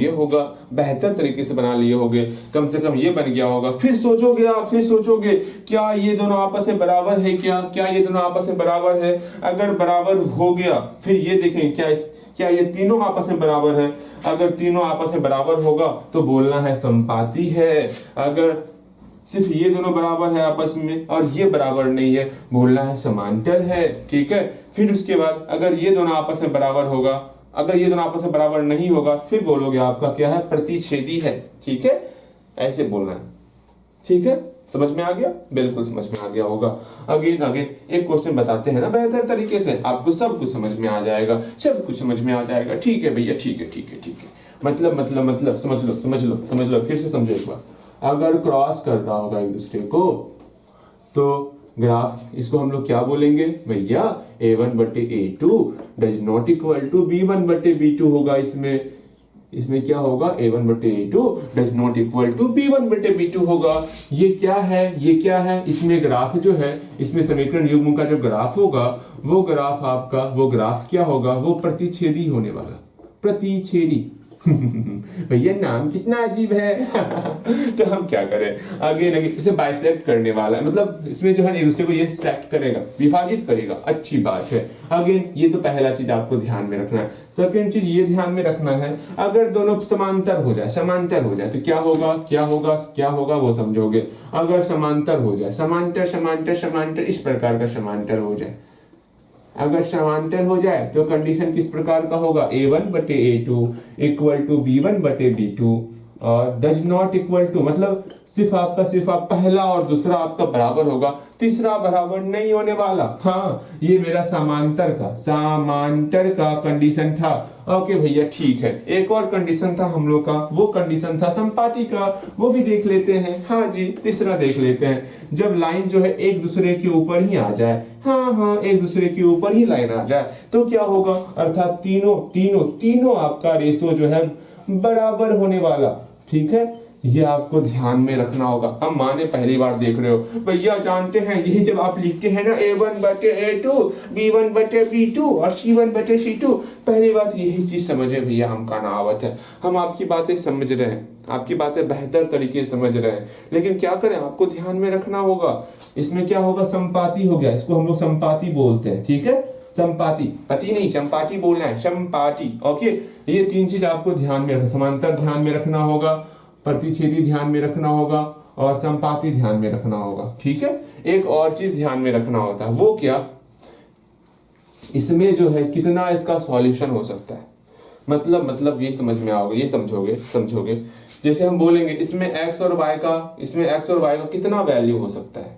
होगा, बेहतर तरीके से बना लिए होगे, कम से कम ये बन गया होगा। फिर सोचोगे क्या ये दोनों आपस में बराबर है, क्या ये दोनों आपस में बराबर है। अगर बराबर हो गया फिर ये देखें क्या ये तीनों आपस में बराबर है। अगर तीनों आपस में बराबर होगा तो बोलना है समपाती है। अगर सिर्फ ये दोनों बराबर है आपस में और ये बराबर नहीं है, बोलना है समांतर है, ठीक है। फिर उसके बाद अगर ये दोनों आपस में बराबर होगा, अगर ये दोनों आपस में बराबर नहीं होगा, फिर बोलोगे आपका क्या है, प्रतिच्छेदी है, ठीक है। ऐसे बोलना है, ठीक है। समझ में आ गया, बिल्कुल समझ में आ गया होगा। अगेन एक क्वेश्चन बताते हैं ना बेहतर तरीके से, आपको सब कुछ समझ में आ जाएगा, सब कुछ समझ में आ जाएगा, ठीक है भैया, ठीक है। मतलब समझ लो, फिर से समझो एक बार। अगर क्रॉस कर रहा होगा एक दूसरे को तो ग्राफ, इसको हम लोग क्या बोलेंगे भैया, A1 बटे A2 does not equal to B1 बटे B2 होगा। इसमें क्या होगा, A1 बटे A2 does not equal to B1 बटे B2 होगा। ये क्या है, इसमें ग्राफ जो है, इसमें समीकरण युग्म का जो ग्राफ होगा, वो ग्राफ क्या होगा, वो प्रतिच्छेदी होने वाला, प्रतिच्छेदी। भैया नाम कितना अजीब है। तो हम क्या करें, आगे इसे बाइसेक्ट करने वाला है, मतलब इसमें जो है एक दूसरे को ये सेक्ट करेगा, विभाजित करेगा, अच्छी बात है। अगेन ये तो पहला चीज आपको ध्यान में रखना है। सेकंड चीज ये ध्यान में रखना है, अगर दोनों समांतर हो जाए तो क्या होगा वो समझोगे। अगर समांतर हो जाए, समांतर इस प्रकार का समांतर हो जाए, अगर समांतर हो जाए तो कंडीशन किस प्रकार का होगा, A1 बटे A2 इक्वल टू B1 बटे B2 और डज नॉट इक्वल टू, मतलब सिर्फ आप पहला और दूसरा आपका बराबर होगा, तीसरा बराबर नहीं होने वाला। हाँ, ये मेरा समांतर का कंडीशन था। ओके भैया ठीक है। एक और कंडीशन था हम लोग का, वो कंडीशन था संपाती का, वो भी देख लेते हैं। हाँ जी, तीसरा देख लेते हैं, जब लाइन जो है एक दूसरे के ऊपर ही आ जाए, हाँ एक दूसरे के ऊपर ही लाइन आ जाए तो क्या होगा, अर्थात तीनों आपका रेशो जो है बराबर होने वाला, ठीक है। ये आपको ध्यान में रखना होगा। हम माने पहली बार देख रहे हो भैया, जानते हैं यही जब आप लिखते हैं ना A1 बटे A2, B1 बटे B2 और C1 बटे C2, पहली बात यही चीज समझे भैया, हम का नावत है, हम आपकी बातें समझ रहे हैं, आपकी बातें बेहतर तरीके से समझ रहे हैं, लेकिन क्या करें, आपको ध्यान में रखना होगा। इसमें क्या होगा, संपाती हो गया, इसको हम लोग संपाती बोलते हैं, ठीक है। संपाती, पति नहीं, संपाती बोलना है, संपाती। ओके, ये तीन चीज आपको ध्यान में रखना, समांतर ध्यान में रखना होगा, प्रतिच्छेदी ध्यान में रखना होगा और संपाती ध्यान में रखना होगा, ठीक है। एक और चीज ध्यान में रखना होता है, वो क्या, इसमें जो है कितना इसका सॉल्यूशन हो सकता है, मतलब ये समझ में आओगे, ये समझोगे। जैसे हम बोलेंगे इसमें x और y का कितना वैल्यू हो सकता है,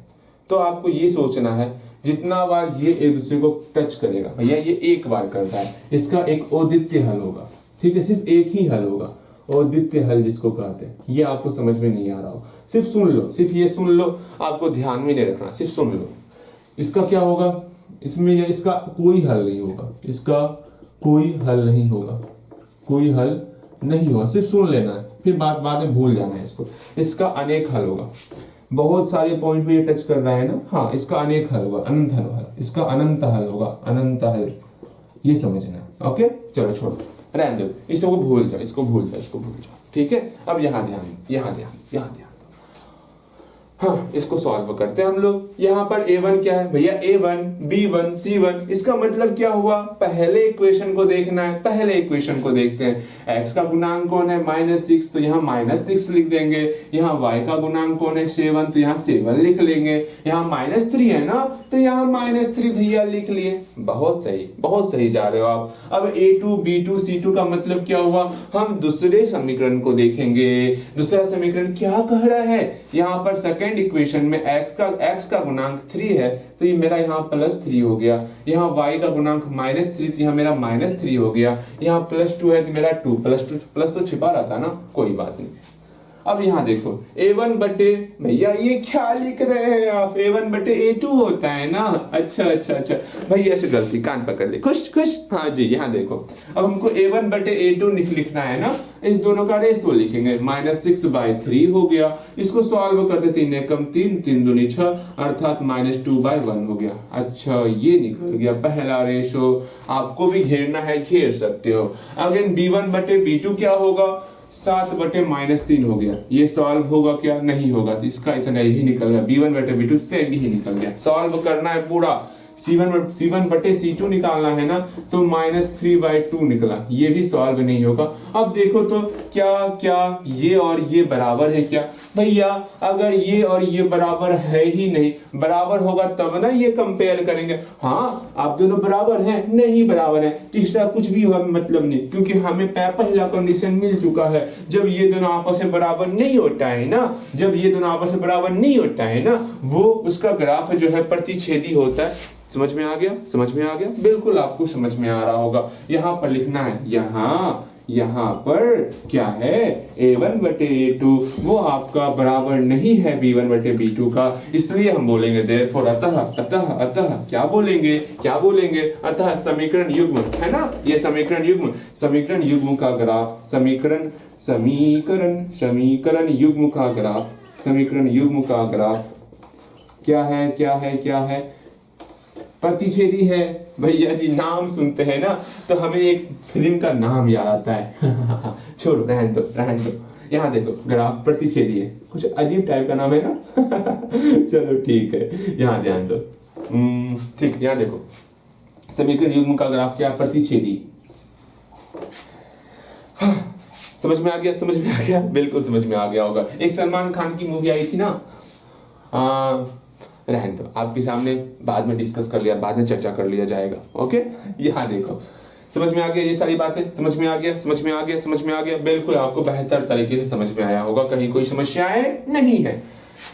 तो आपको ये सोचना है जितना बार ये एक दूसरे को टच करेगा, भैया ये एक बार करता है, इसका एक औदित्य हल होगा, ठीक है, सिर्फ एक ही हल होगा, औदित्य हल जिसको कहते हैं। ये आपको समझ में नहीं आ रहा हो, सिर्फ सुन लो, सिर्फ ये सुन लो, आपको ध्यान में नहीं रखना, सिर्फ सुन लो। इसका क्या होगा, इसमें इसका कोई हल नहीं होगा, इसका कोई हल नहीं होगा, सिर्फ सुन लेना है, फिर बाद में भूल जाना है इसको। इसका अनेक हल होगा, बहुत सारे पॉइंट पे ये टच कर रहा है ना, हाँ, इसका अनेक हल होगा, अनंत हल होगा, इसका अनंत हल होगा, अनंत हल, ये समझना है। ओके, चलो छोड़ो, रहने दो, इसको भूल जाओ, इसको भूल जाओ, इसको भूल जाओ, ठीक है। अब यहाँ ध्यान, यहाँ ध्यान, यहाँ ध्यान। हाँ, इसको सॉल्व करते हैं हम लोग। यहाँ पर a1 क्या है भैया, a1 b1 c1, इसका मतलब क्या हुआ, पहले इक्वेशन को देखना है, पहले इक्वेशन को देखते हैं। x का गुणांक कौन है -6, तो यहाँ -6 लिख देंगे। यहाँ y का गुणांक कौन है 7, तो यहाँ 7 लिख लेंगे। यहाँ -3 है ना, तो यहाँ -3 भैया लिख लिए। बहुत सही, बहुत सही जा रहे हो आप। अब a2 b2 c2 का मतलब क्या हुआ, हम दूसरे समीकरण को देखेंगे। दूसरा समीकरण क्या कह रहा है, यहाँ पर सेकंड इक्वेशन में x का गुणांक 3 है, तो ये मेरा यहाँ +3 हो गया। यहाँ y का गुणांक -3, तो यहाँ मेरा -3 हो गया। यहाँ +2 है, तो मेरा 2 प्लस तो छिपा रहा था ना, कोई बात नहीं। अब यहाँ देखो a1 बटे, भैया ये क्या लिख रहे हैं आप, a1 बटे a2 होता है ना। अच्छा अच्छा अच्छा भैया, ऐसे गलती, कान पकड़ ली, खुश खुश। हाँ जी, यहाँ देखो, अब हमको a1 बटे a2 लिखना है ना, इस दोनों का रेशो लिखेंगे। -6/3 हो गया। इसको सॉल्व करते 3 एकम 3, 3 दूनी 6, अर्थात -2/1 हो गया। अच्छा, ये निकल गया पहला रेशो। आपको भी घेरना है, घेर सकते हो। अगेन b1 बटे b2 क्या होगा, 7 बटे -3 हो गया। ये सॉल्व होगा क्या, नहीं होगा, तो इसका इतना यही निकल गया। b1 बटे b2 सेम ही निकल गया। सॉल्व करना है पूरा, c1 बटे c2 निकालना है ना, तो -3/2 निकला। ये भी सॉल्व नहीं होगा। अब देखो तो क्या क्या ये और ये बराबर है क्या, भैया अगर ये और ये बराबर है ही नहीं, बराबर होगा तब ना ये कंपेयर करेंगे। हाँ, आप दोनों बराबर हैं, नहीं बराबर है, तीसरा कुछ भी हो मतलब नहीं, क्योंकि हमें पहला कंडीशन मिल चुका है। जब ये दोनों आपस में बराबर नहीं होता है ना, जब ये दोनों आपस में बराबर नहीं होता है ना, वो उसका ग्राफ जो है प्रतिच्छेदी होता है। समझ में आ गया, समझ में आ गया, बिल्कुल आपको समझ में आ रहा होगा। यहाँ पर लिखना है, यहाँ पर क्या है, a1 बटे a2 वो आपका बराबर नहीं है b1 बटे b2 का, इसलिए हम बोलेंगे therefore अतः क्या बोलेंगे अतः समीकरण युग्म है ना, ये समीकरण युग्म का ग्राफ, समीकरण युग्म का ग्राफ क्या है, प्रतिच्छेदी है। भैया जी नाम सुनते हैं ना, तो हमें एक फिल्म का नाम याद आता है। छोड़ो, रहने दो। यहाँ देखो, ग्राफ प्रतिच्छेदी है, कुछ अजीब टाइप का नाम है ना। चलो ठीक है, यहाँ ध्यान दो। ठीक, यहाँ देखो, समीकरण युग्म का ग्राफ क्या, प्रतिच्छेदी। समझ में आ गया, बिल्कुल समझ में आ गया होगा। एक सलमान खान की मूवी आई थी ना, रहने दो, आपके सामने बाद में डिस्कस कर लिया, बाद में चर्चा कर लिया जाएगा। ओके, यहाँ देखो, समझ में आ गया, ये सारी बातें समझ में आ गया, बिल्कुल आपको बेहतर तरीके से समझ में आया होगा, कहीं कोई समस्याएं नहीं है।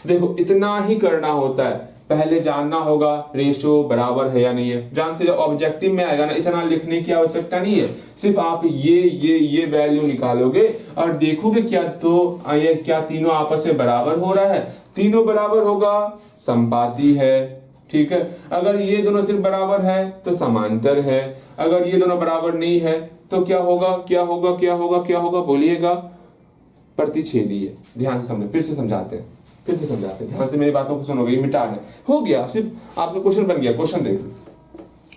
देखो, इतना ही करना होता है, पहले जानना होगा रेशो बराबर है या नहीं है। जानते हो ऑब्जेक्टिव में आएगा ना, इतना लिखने की आवश्यकता नहीं है, सिर्फ आप ये वैल्यू निकालोगे और देखोगे क्या तीनों आपस में बराबर हो रहा है। तीनों बराबर होगा, समपाती है, ठीक है। अगर ये दोनों सिर्फ बराबर है तो समांतर है। अगर ये दोनों बराबर नहीं है तो क्या होगा, बोलिएगा, प्रतिच्छेदी है। ध्यान से समझो, फिर से समझाते हैं, ध्यान से मेरी बातों को सुनोगे, मिटा है, हो गया, सिर्फ आपका क्वेश्चन बन गया। क्वेश्चन देखो,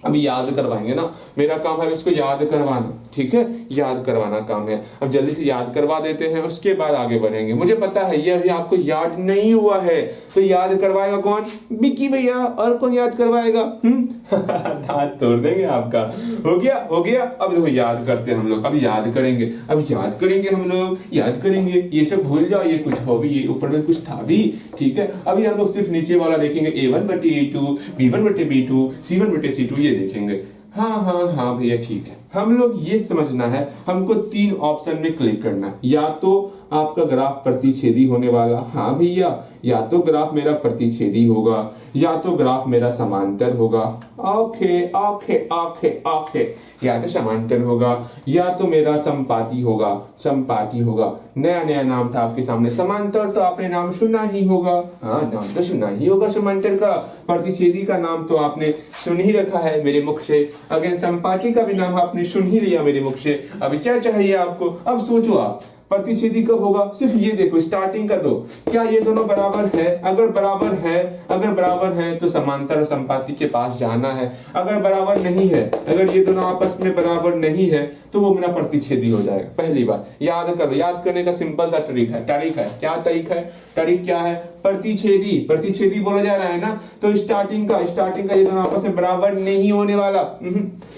अभी याद करवाएंगे ना, मेरा काम है इसको याद करवाना, ठीक है, याद करवाना काम है। अब जल्दी से याद करवा देते हैं, उसके बाद आगे बढ़ेंगे। मुझे पता है ये अभी आपको याद नहीं हुआ है, तो याद करवाएगा कौन, बिक्की भैया, और कौन याद करवाएगा, दांत तोड़ देंगे आपका। हो गया। अब देखो, याद करते हैं हम लोग, अब याद करेंगे हम लोग, ये सब भूल जाओ, ये कुछ हो भी, ये ऊपर में कुछ था भी, ठीक है। अभी हम लोग सिर्फ नीचे वाला देखेंगे, a1 बटे a2, b1 बटे b2, c1 बटे c2, ये देखेंगे। हाँ भैया, ठीक है। हम लोग ये समझना है, हमको 3 ऑप्शन में क्लिक करना है। या तो आपका ग्राफ प्रतिच्छेदी होने वाला, हाँ भैया, या तो ग्राफ मेरा प्रतिच्छेदी होगा, या तो ग्राफ मेरा समांतर होगा। ओके, या तो समांतर होगा, या तो मेरा संपाती होगा। नया नाम था आपके सामने, समांतर तो आपने नाम सुना ही होगा। हाँ, नाम तो सुना ही होगा समांतर का। प्रतिच्छेदी का नाम तो आपने सुन ही रखा है मेरे मुख से। अगेन, संपाती का भी नाम आपने सुन ही लिया मेरे मुख से। अभी क्या चाहिए आपको, अब सोचो आप, प्रतिच्छेदी कब होगा, सिर्फ ये देखो स्टार्टिंग का दो, क्या ये दोनों बराबर है, अगर बराबर है तो समांतर और संपाती के पास जाना है, अगर बराबर नहीं है, अगर ये दोनों आपस में बराबर नहीं है तो वो मेरा प्रतिच्छेदी हो जाएगा। पहली बात याद करो, याद करने का सिंपल सा तरीका है, क्या तरीका है, तारीख क्या है, प्रतिच्छेदी बोला जा रहा है ना, तो स्टार्टिंग का ये दोनों आपस में बराबर नहीं होने वाला,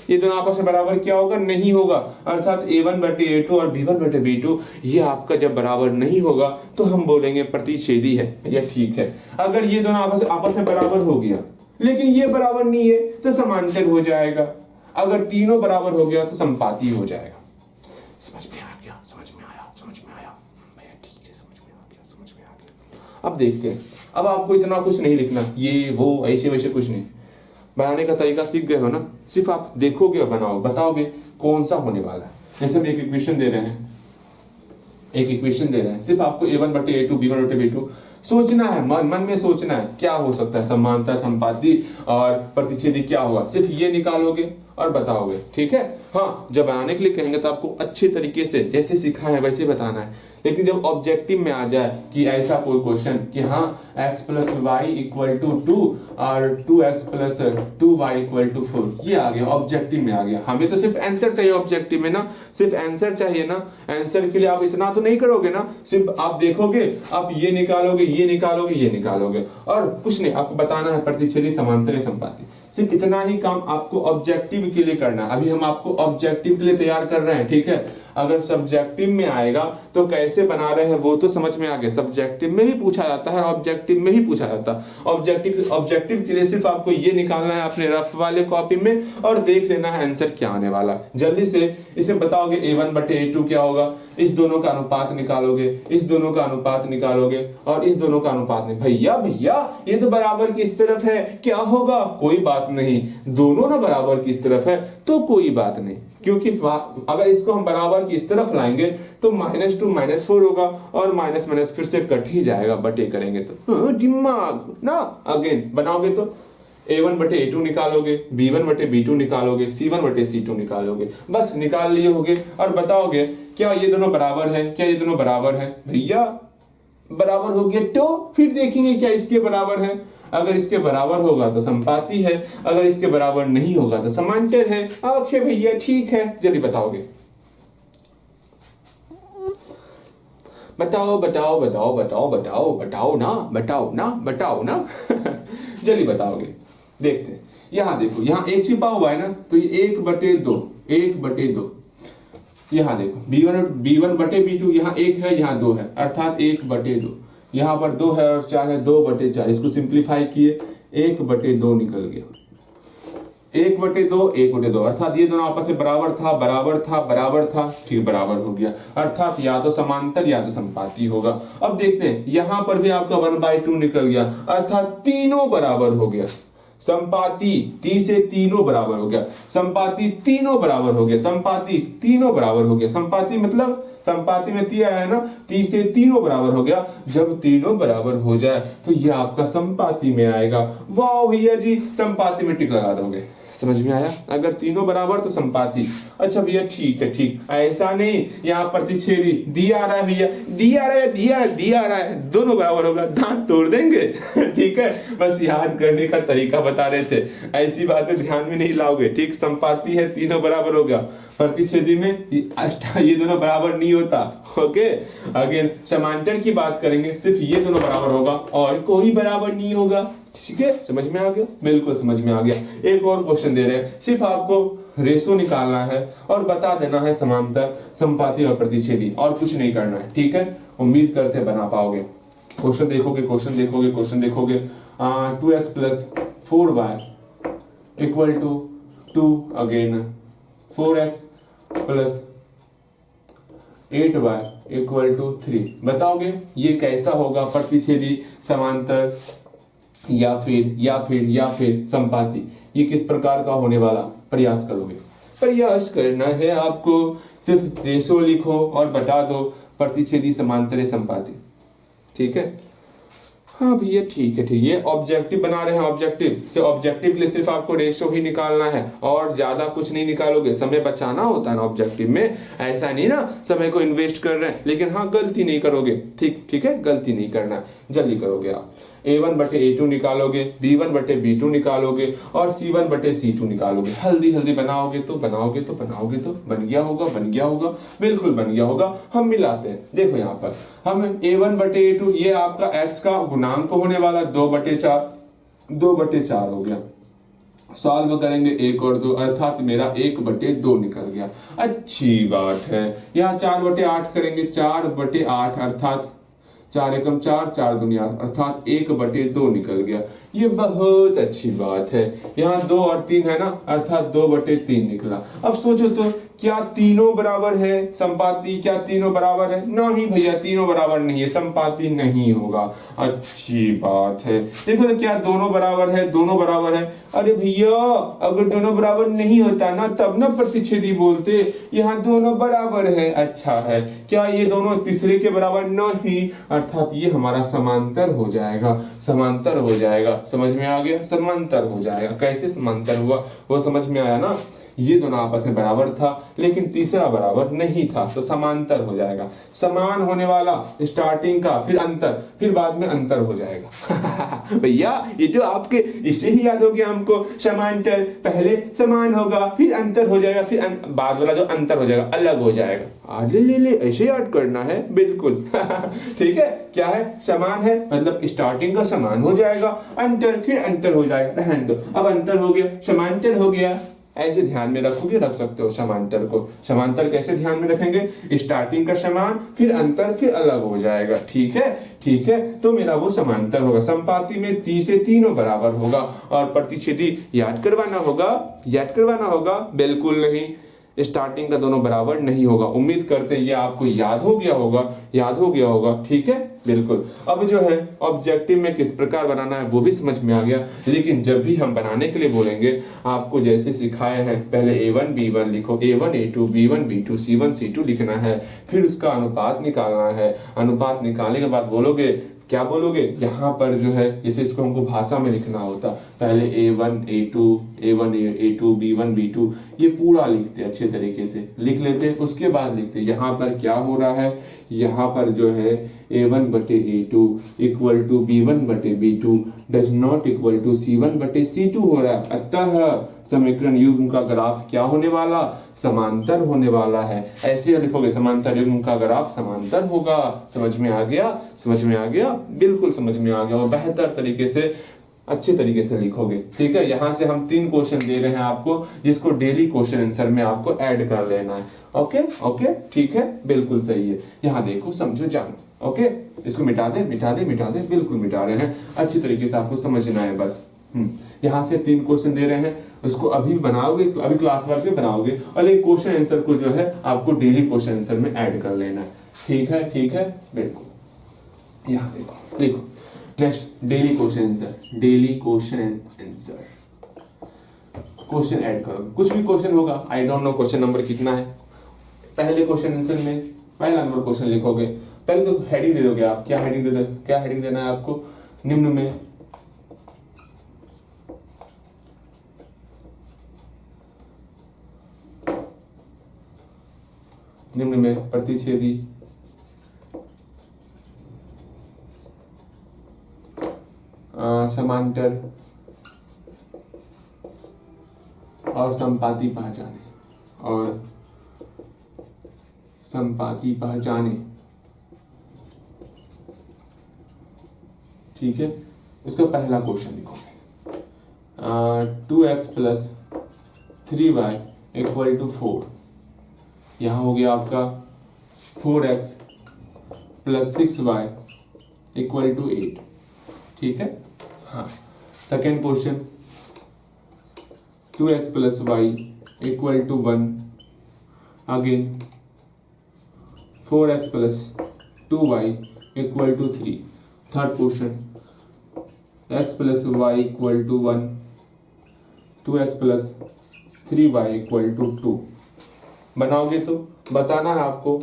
ये दोनों आपस में बराबर क्या होगा, नहीं होगा, अर्थात a1/a2 और b1/b2 ये आपका जब बराबर नहीं होगा तो हम बोलेंगे प्रतिच्छेदी है, या ठीक है। अगर ये दोनों आपस में बराबर हो गया लेकिन ये बराबर नहीं है तो समांतर हो जाएगा, अगर तीनों बराबर हो गया तो संपाती हो जाएगा। समझ में आया भैया, ठीक है, समझ में आ गया। अब देखते हैं, अब आपको इतना कुछ नहीं लिखना, ये वो ऐसे वैसे कुछ नहीं, बनाने का तरीका सीख गए हो ना, सिर्फ आप देखोगे और बताओगे कौन सा होने वाला है। जैसे हम एक इक्वेशन दे रहे हैं, सिर्फ आपको a1/a2 b1/b2 सोचना है, मन में सोचना है क्या हो सकता है, समांतर, संपाती और प्रतिच्छेदी क्या होगा, सिर्फ ये निकालोगे और बताओगे, ठीक है। हाँ, जब बनाने के लिए कहेंगे तो आपको अच्छे तरीके से जैसे सीखा है वैसे बताना है, लेकिन जब ऑब्जेक्टिव में आ जाए कि ऐसा कोई क्वेश्चन कि हाँ x + y = 2 और 2x + 2y = 4, ये आ गया, ऑब्जेक्टिव में आ गया। हमें तो सिर्फ आंसर चाहिए, ऑब्जेक्टिव में ना सिर्फ आंसर चाहिए ना, आंसर के लिए आप इतना तो नहीं करोगे ना, सिर्फ आप देखोगे, आप ये निकालोगे और कुछ नहीं, आपको बताना है प्रतिच्छेदी, समांतर, संपाती, सिर्फ इतना ही काम आपको ऑब्जेक्टिव के लिए करना है। अभी हम आपको ऑब्जेक्टिव के लिए तैयार कर रहे हैं, ठीक है। अगर सब्जेक्टिव में आएगा तो कैसे बना रहे हैं वो तो समझ में आ गया, सब्जेक्टिव में भी पूछा जाता है और ऑब्जेक्टिव में भी पूछा जाता है। ऑब्जेक्टिव के लिए सिर्फ आपको ये निकालना है अपने रफ वाले कॉपी में और देख लेना है आंसर क्या आने वाला है। जल्दी से इसे बताओगे a1/a2 क्या होगा, इस दोनों का अनुपात निकालोगे, इस दोनों का अनुपात निकालोगे और इस दोनों का अनुपात नहीं। भैया ये तो बराबर किस तरफ है, क्या होगा, कोई बात नहीं, दोनों ना बराबर किस तरफ है तो कोई बात नहीं, क्योंकि अगर इसको हम बराबर की इस तरफ लाएंगे तो -2 -4 होगा और माइनस फिर से कट ही जाएगा, बटे करेंगे तो दिमाग ना। अगेन बनाओगे तो a1/a2 निकालोगे, b1/b2 निकालोगे, c1/c2 निकालोगे, बस निकाल लिए होगे और बताओगे क्या ये दोनों बराबर है, भैया बराबर हो गया तो फिर देखेंगे क्या इसके बराबर है, अगर इसके बराबर होगा तो संपाती है, अगर इसके बराबर नहीं होगा तो समांतर है। ओके भैया ठीक है, जल्दी बताओगे, बताओ ना जल्दी बताओगे। देखते हैं, यहाँ देखो, यहाँ एक छिपा हुआ है ना, तो ये 1/2, यहाँ देखो b1/b2, यहाँ 1 है, यहाँ 2 है, अर्थात 1/2, यहाँ पर 2 है और 4 है, 2/4, इसको सिंप्लीफाई किए 1/2 निकल गया, 1/2, अर्थात ये दोनों आपस में बराबर था, ठीक, बराबर हो गया, अर्थात या तो समांतर या तो संपाती होगा। अब देखते हैं, यहाँ पर भी आपका 1/2 निकल गया, अर्थात तीनों बराबर हो गया, संपाती से तीनों बराबर हो गया, संपाती तीनों बराबर हो गया, संपाती मतलब संपाती में 3 आया है ना, 3 से तीनों बराबर हो गया। जब तीनों बराबर हो जाए तो ये आपका संपाती में आएगा। वाह भैया जी, संपाती में टिक लगा दोगे, समझ में आया, अगर तीनों बराबर तो संपाती। अच्छा भैया ठीक है, ऐसा नहीं, यहाँ प्रतिच्छेदी दी आ रहा है भैया, दी आ रहा है, दोनों बराबर होगा, दांत तोड़ देंगे ठीक है, बस याद करने का तरीका बता रहे थे, ऐसी बातें ध्यान में नहीं लाओगे, ठीक। संपाती है, तीनों बराबर हो गया, प्रतिच्छेदी में ये दोनों बराबर नहीं होता। ओके, अगेन समांतर की बात करेंगे, सिर्फ ये दोनों बराबर होगा और कोई बराबर नहीं होगा, ठीक है, समझ में आ गया, बिल्कुल समझ में आ गया। एक और क्वेश्चन दे रहे हैं, सिर्फ आपको रेशो निकालना है और बता देना है समांतर, संपाती और प्रतिच्छेदी, और कुछ नहीं करना है, ठीक है। उम्मीद करते बना पाओगे। क्वेश्चन देखोगे 2x + 4y = 2, again 4x + 8y = 3, बताओगे ये कैसा होगा, प्रतिच्छेदी, समांतर या फिर संपाती, ये किस प्रकार का होने वाला, प्रयास करोगे, प्रयास करना है आपको, सिर्फ रेशो लिखो और बता दो प्रतिच्छेदी, समांतर, संपाती, ठीक है। हाँ भैया ठीक है ठीक, ये ऑब्जेक्टिव बना रहे हैं, ऑब्जेक्टिव से ऑब्जेक्टिव के लिए सिर्फ आपको रेशो ही निकालना है और ज्यादा कुछ नहीं निकालोगे। समय बचाना होता है ना ऑब्जेक्टिव में, ऐसा नहीं ना समय को इन्वेस्ट कर रहे हैं, लेकिन हाँ गलती नहीं करोगे। ठीक ठीक है, गलती नहीं करना, जल्दी करोगे आप। A1 बटे A2 निकालोगे, B1 बटे B2 निकालोगे और C1 बटे C2 निकालोगे। हल्दी हल्दी बनाओगे तो बन गया होगा, बन गया होगा, बिल्कुल बन गया होगा। हम मिलाते हैं, देखो यहाँ पर हम A1 बटे A2, ये आपका x का गुणांक होने वाला 2/4 हो गया। सॉल्व करेंगे 1 और 2, अर्थात मेरा 1/2 निकल गया। अच्छी बात है। यहाँ 4/8 करेंगे, 4/8 अर्थात 4 एकम 4, 4 दूनी 8 अर्थात 1/2 निकल गया। ये बहुत अच्छी बात है। यहाँ 2 और 3 है ना, अर्थात 2/3 निकला। अब सोचो तो क्या तीनों बराबर है संपाती? क्या तीनों बराबर है? नहीं भैया, तीनों बराबर नहीं है, संपाती नहीं होगा। अच्छी बात है। देखो तो क्या दोनों बराबर है? दोनों बराबर है। अरे भैया अगर दोनों बराबर नहीं होता ना तब ना प्रतिच्छेदी बोलते। यहाँ दोनों बराबर है। अच्छा है। क्या ये दोनों तीसरे के बराबर? नहीं, अर्थात ये हमारा समांतर हो जाएगा। समांतर हो जाएगा, समझ में आ गया? समांतर हो जाएगा। कैसे समांतर हुआ वो समझ में आया ना? ये दोनों आपस में बराबर था लेकिन तीसरा बराबर नहीं था, तो समांतर हो जाएगा। समान होने वाला स्टार्टिंग का, फिर अंतर, फिर बाद में अंतर हो जाएगा। भैया ये जो आपके, इससे ही याद हो गया हमको, समांतर पहले समान होगा, फिर अंतर हो जाएगा, फिर बाद वाला जो अंतर हो जाएगा अलग हो जाएगा। आगे ले ऐसे याद करना है, बिल्कुल। ठीक है, क्या है? समान है मतलब स्टार्टिंग का समान हो जाएगा, अंतर फिर अंतर हो जाएगा। रहने दो, अब अंतर हो गया, समांतर हो गया। ऐसे ध्यान में रखोगे, रख सकते हो समांतर को। समांतर कैसे ध्यान में रखेंगे? स्टार्टिंग का समान, फिर अंतर, फिर अलग हो जाएगा। ठीक है, ठीक है, तो मेरा वो समांतर होगा। संपाती में 3 से तीनों बराबर होगा और प्रतिच्छेदी याद करवाना होगा? बिल्कुल नहीं, स्टार्टिंग का दोनों बराबर नहीं होगा। उम्मीद करते हैं ये आपको याद हो गया होगा। ठीक है, बिल्कुल। अब जो है ऑब्जेक्टिव में किस प्रकार बनाना है वो भी समझ में आ गया। लेकिन जब भी हम बनाने के लिए बोलेंगे, आपको जैसे सिखाए हैं, पहले A1 B1 लिखो, A1 A2 B1 B2 C1 C2 लिखना है, फिर उसका अनुपात निकालना है। अनुपात निकालने के बाद बोलोगे, क्या बोलोगे? यहाँ पर जो है जैसे इसको हमको भाषा में लिखना होता, पहले A1 A2 B1 B2 ये पूरा लिखते, अच्छे तरीके से लिख लेते, उसके बाद लिखते यहाँ पर क्या हो रहा है। यहाँ पर जो है A1 बटे A2 इक्वल टू B1 बटे B2 does not equal to C1 बटे C2 हो रहा है। अतः समीकरण युग्म का ग्राफ क्या होने वाला? समांतर होने वाला है। ऐसे लिखोगे, समांतर युग्म का ग्राफ समांतर होगा। समझ में आ गया? बिल्कुल समझ में आ गया। और बेहतर तरीके से, अच्छे तरीके से लिखोगे। ठीक है, यहाँ से हम 3 क्वेश्चन दे रहे हैं आपको, जिसको डेली क्वेश्चन आंसर में आपको ऐड कर लेना है। ओके, ठीक है, बिल्कुल सही है। यहाँ देखो, समझो, जानो। ओके, इसको मिटा दे, बिल्कुल मिटा रहे हैं। अच्छी तरीके से आपको समझना है बस। यहाँ से 3 क्वेश्चन दे रहे हैं, उसको अभी बनाओगे, अभी क्लास वर्क में बनाओगे, और एक क्वेश्चन आंसर को जो है आपको डेली क्वेश्चन आंसर में ऐड कर लेना है। ठीक है, बिल्कुल। यहाँ देखो next daily question answer question add करो। कुछ भी क्वेश्चन होगा, I don't know question number कितना है। पहले क्वेश्चन आंसर में पहला नंबर क्वेश्चन लिखोगे। पहले तो हेडिंग दे दोगे आप। क्या हेडिंग देना है आपको? निम्न में प्रतिच्छेदी समांतर और संपाती पहचाने। ठीक है, उसका पहला क्वेश्चन लिखोगे। 2x plus 3y equal to 4। यहाँ हो गया आपका 4x plus 6y equal to 8। ठीक है, हाँ। Second question, 2x plus y equal to 1। Again 4x plus 2y equal to 3। Third question, x plus y equal to 1, 2x plus 3y equal to 2। बनाओगे तो बताना है आपको।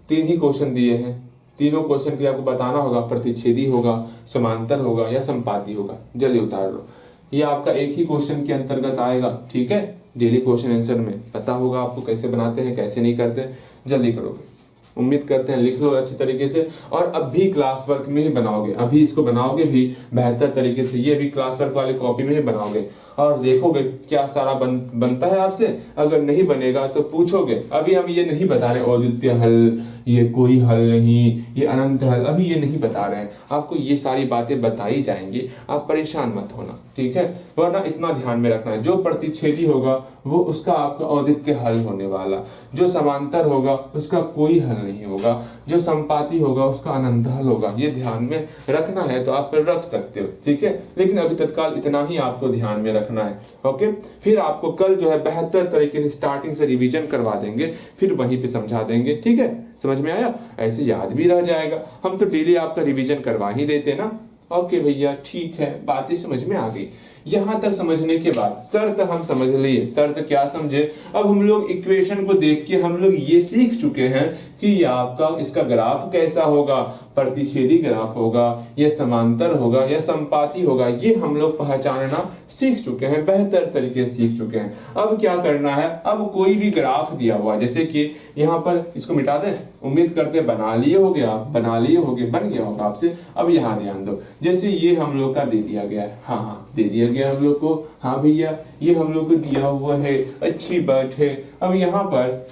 3 ही क्वेश्चन दिए हैं, तीनों क्वेश्चन के लिए आपको बताना होगा प्रतिच्छेदी होगा, समांतर होगा या संपाती होगा। जल्दी उतार लो, ये आपका एक ही क्वेश्चन के अंतर्गत आएगा। ठीक है, डेली क्वेश्चन आंसर में पता होगा आपको कैसे बनाते हैं कैसे नहीं करते। जल्दी करोगे, उम्मीद करते हैं। लिख लो अच्छे तरीके से, और अब भी क्लास वर्क में ही बनाओगे, अभी इसको बनाओगे भी बेहतर तरीके से, ये भी क्लास वर्क वाली कॉपी में ही बनाओगे और देखोगे क्या सारा बनता है आपसे। अगर नहीं बनेगा तो पूछोगे। अभी हम ये नहीं बता रहे अद्वितीय हल, ये कोई हल नहीं, ये अनंत हल, अभी ये नहीं बता रहे हैं आपको। ये सारी बातें बताई जाएंगी, आप परेशान मत होना, ठीक है। वरना इतना ध्यान में रखना है, जो प्रतिच्छेदी होगा वो उसका आपका अद्वितीय हल होने वाला, जो समांतर होगा उसका कोई हल नहीं होगा, जो संपाती होगा उसका अनंत हल होगा। ये ध्यान में रखना है तो आप रख सकते हो, ठीक है। लेकिन अभी तत्काल इतना ही आपको ध्यान में रखना है, ओके। फिर आपको कल जो है बेहतर तरीके से स्टार्टिंग से रिवीजन करवा देंगे, फिर वहीं पे समझा देंगे, ठीक है। समझ में आया? ऐसे याद भी रह जाएगा, हम तो डेली आपका रिवीजन करवा ही देते ना। ओके भैया, ठीक है, बातें समझ में आ गई। यहां तक समझने के बाद शर्त हम समझ लिए। शर्त क्या समझे? अब हम लोग इक्वेशन को देख के हम लोग ये सीख चुके हैं कि ये आपका इसका ग्राफ कैसा होगा, प्रतिच्छेदी ग्राफ होगा या समांतर होगा या संपाती होगा, ये हम लोग पहचानना सीख चुके हैं, बेहतर तरीके से सीख चुके हैं। अब क्या करना है, अब कोई भी ग्राफ दिया हुआ, जैसे कि यहाँ पर इसको मिटा दें, उम्मीद करते हैं बना लिए होगे आप, बना लिए होगे, बन गया होगा आपसे। अब यहाँ ध्यान दो, जैसे ये हम लोग का दे दिया गया है, हाँ दे दिया गया हम लोग को, हाँ भैया ये हम लोग को दिया हुआ है, अच्छी बात है। अब यहाँ पर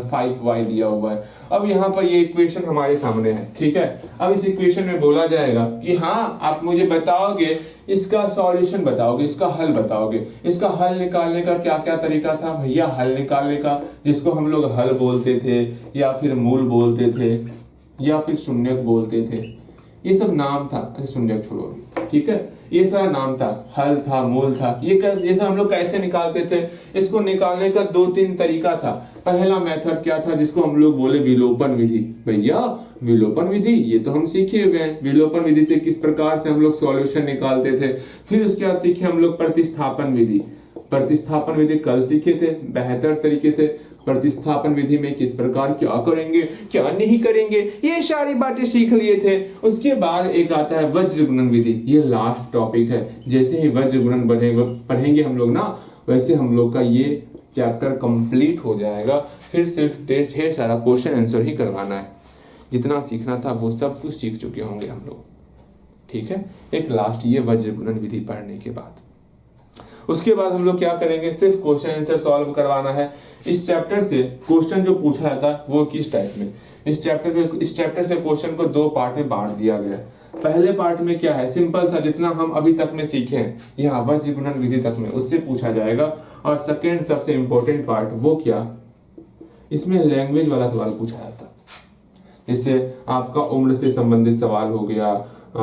5y दिया हुआ है। अब यहाँ पर ये इक्वेशन हमारे सामने है, ठीक है। अब इस इक्वेशन में बोला जाएगा कि हाँ आप मुझे बताओगे, इसका सॉल्यूशन बताओगे, इसका हल बताओगे। इसका हल निकालने का क्या क्या तरीका था भैया? हल निकालने का, जिसको हम लोग हल बोलते थे या फिर मूल बोलते थे या फिर शून्यक बोलते थे, ये सब नाम था। शून्यक छोड़ो, ठीक है, ये सारा नाम था, हल था, मूल था। ये सब हम लोग कैसे निकालते थे? इसको निकालने का 2-3 तरीका था। पहला मेथड क्या था, जिसको हम लोग बोले विलोपन विधि। भैया विलोपन विधि ये तो हम सीखे हुए हैं, विलोपन विधि से किस प्रकार से हम लोग सॉल्यूशन निकालते थे। फिर उसके बाद सीखे हम लोग प्रतिस्थापन विधि। प्रतिस्थापन विधि कल सीखे थे बेहतर तरीके से। प्रतिस्थापन विधि में किस प्रकार क्या करेंगे क्या नहीं करेंगे, ये सारी बातें सीख लिए थे। उसके बाद एक आता है वज्र गुणन विधि, ये लास्ट टॉपिक है। जैसे ही वज्र गुणन पढ़ेंगे हम लोग ना, वैसे हम लोग का ये चैप्टर कंप्लीट हो जाएगा। फिर सिर्फ ढेर सारा क्वेश्चन आंसर ही करवाना है। जितना सीखना था वो सब कुछ सीख चुके होंगे हम लोग, ठीक है। एक लास्ट ये वज्र गुणन विधि पढ़ने के बाद, उसके बाद हम लोग क्या करेंगे, सिर्फ क्वेश्चन आंसर सॉल्व करवाना है। इस चैप्टर से क्वेश्चन जो पूछा जाता है वो किस टाइप में, इस चैप्टर से क्वेश्चन को 2 पार्ट में बांट दिया गया है। पहले पार्ट में क्या है, सिंपल सा, जितना हम अभी तक में सीखे हैं यहाँ वज्र गुणन विधि तक में, उससे पूछा जाएगा। और सेकेंड सबसे इंपॉर्टेंट पार्ट वो क्या, इसमें लैंग्वेज वाला सवाल पूछा जाता है। जैसे आपका उम्र से संबंधित सवाल हो गया,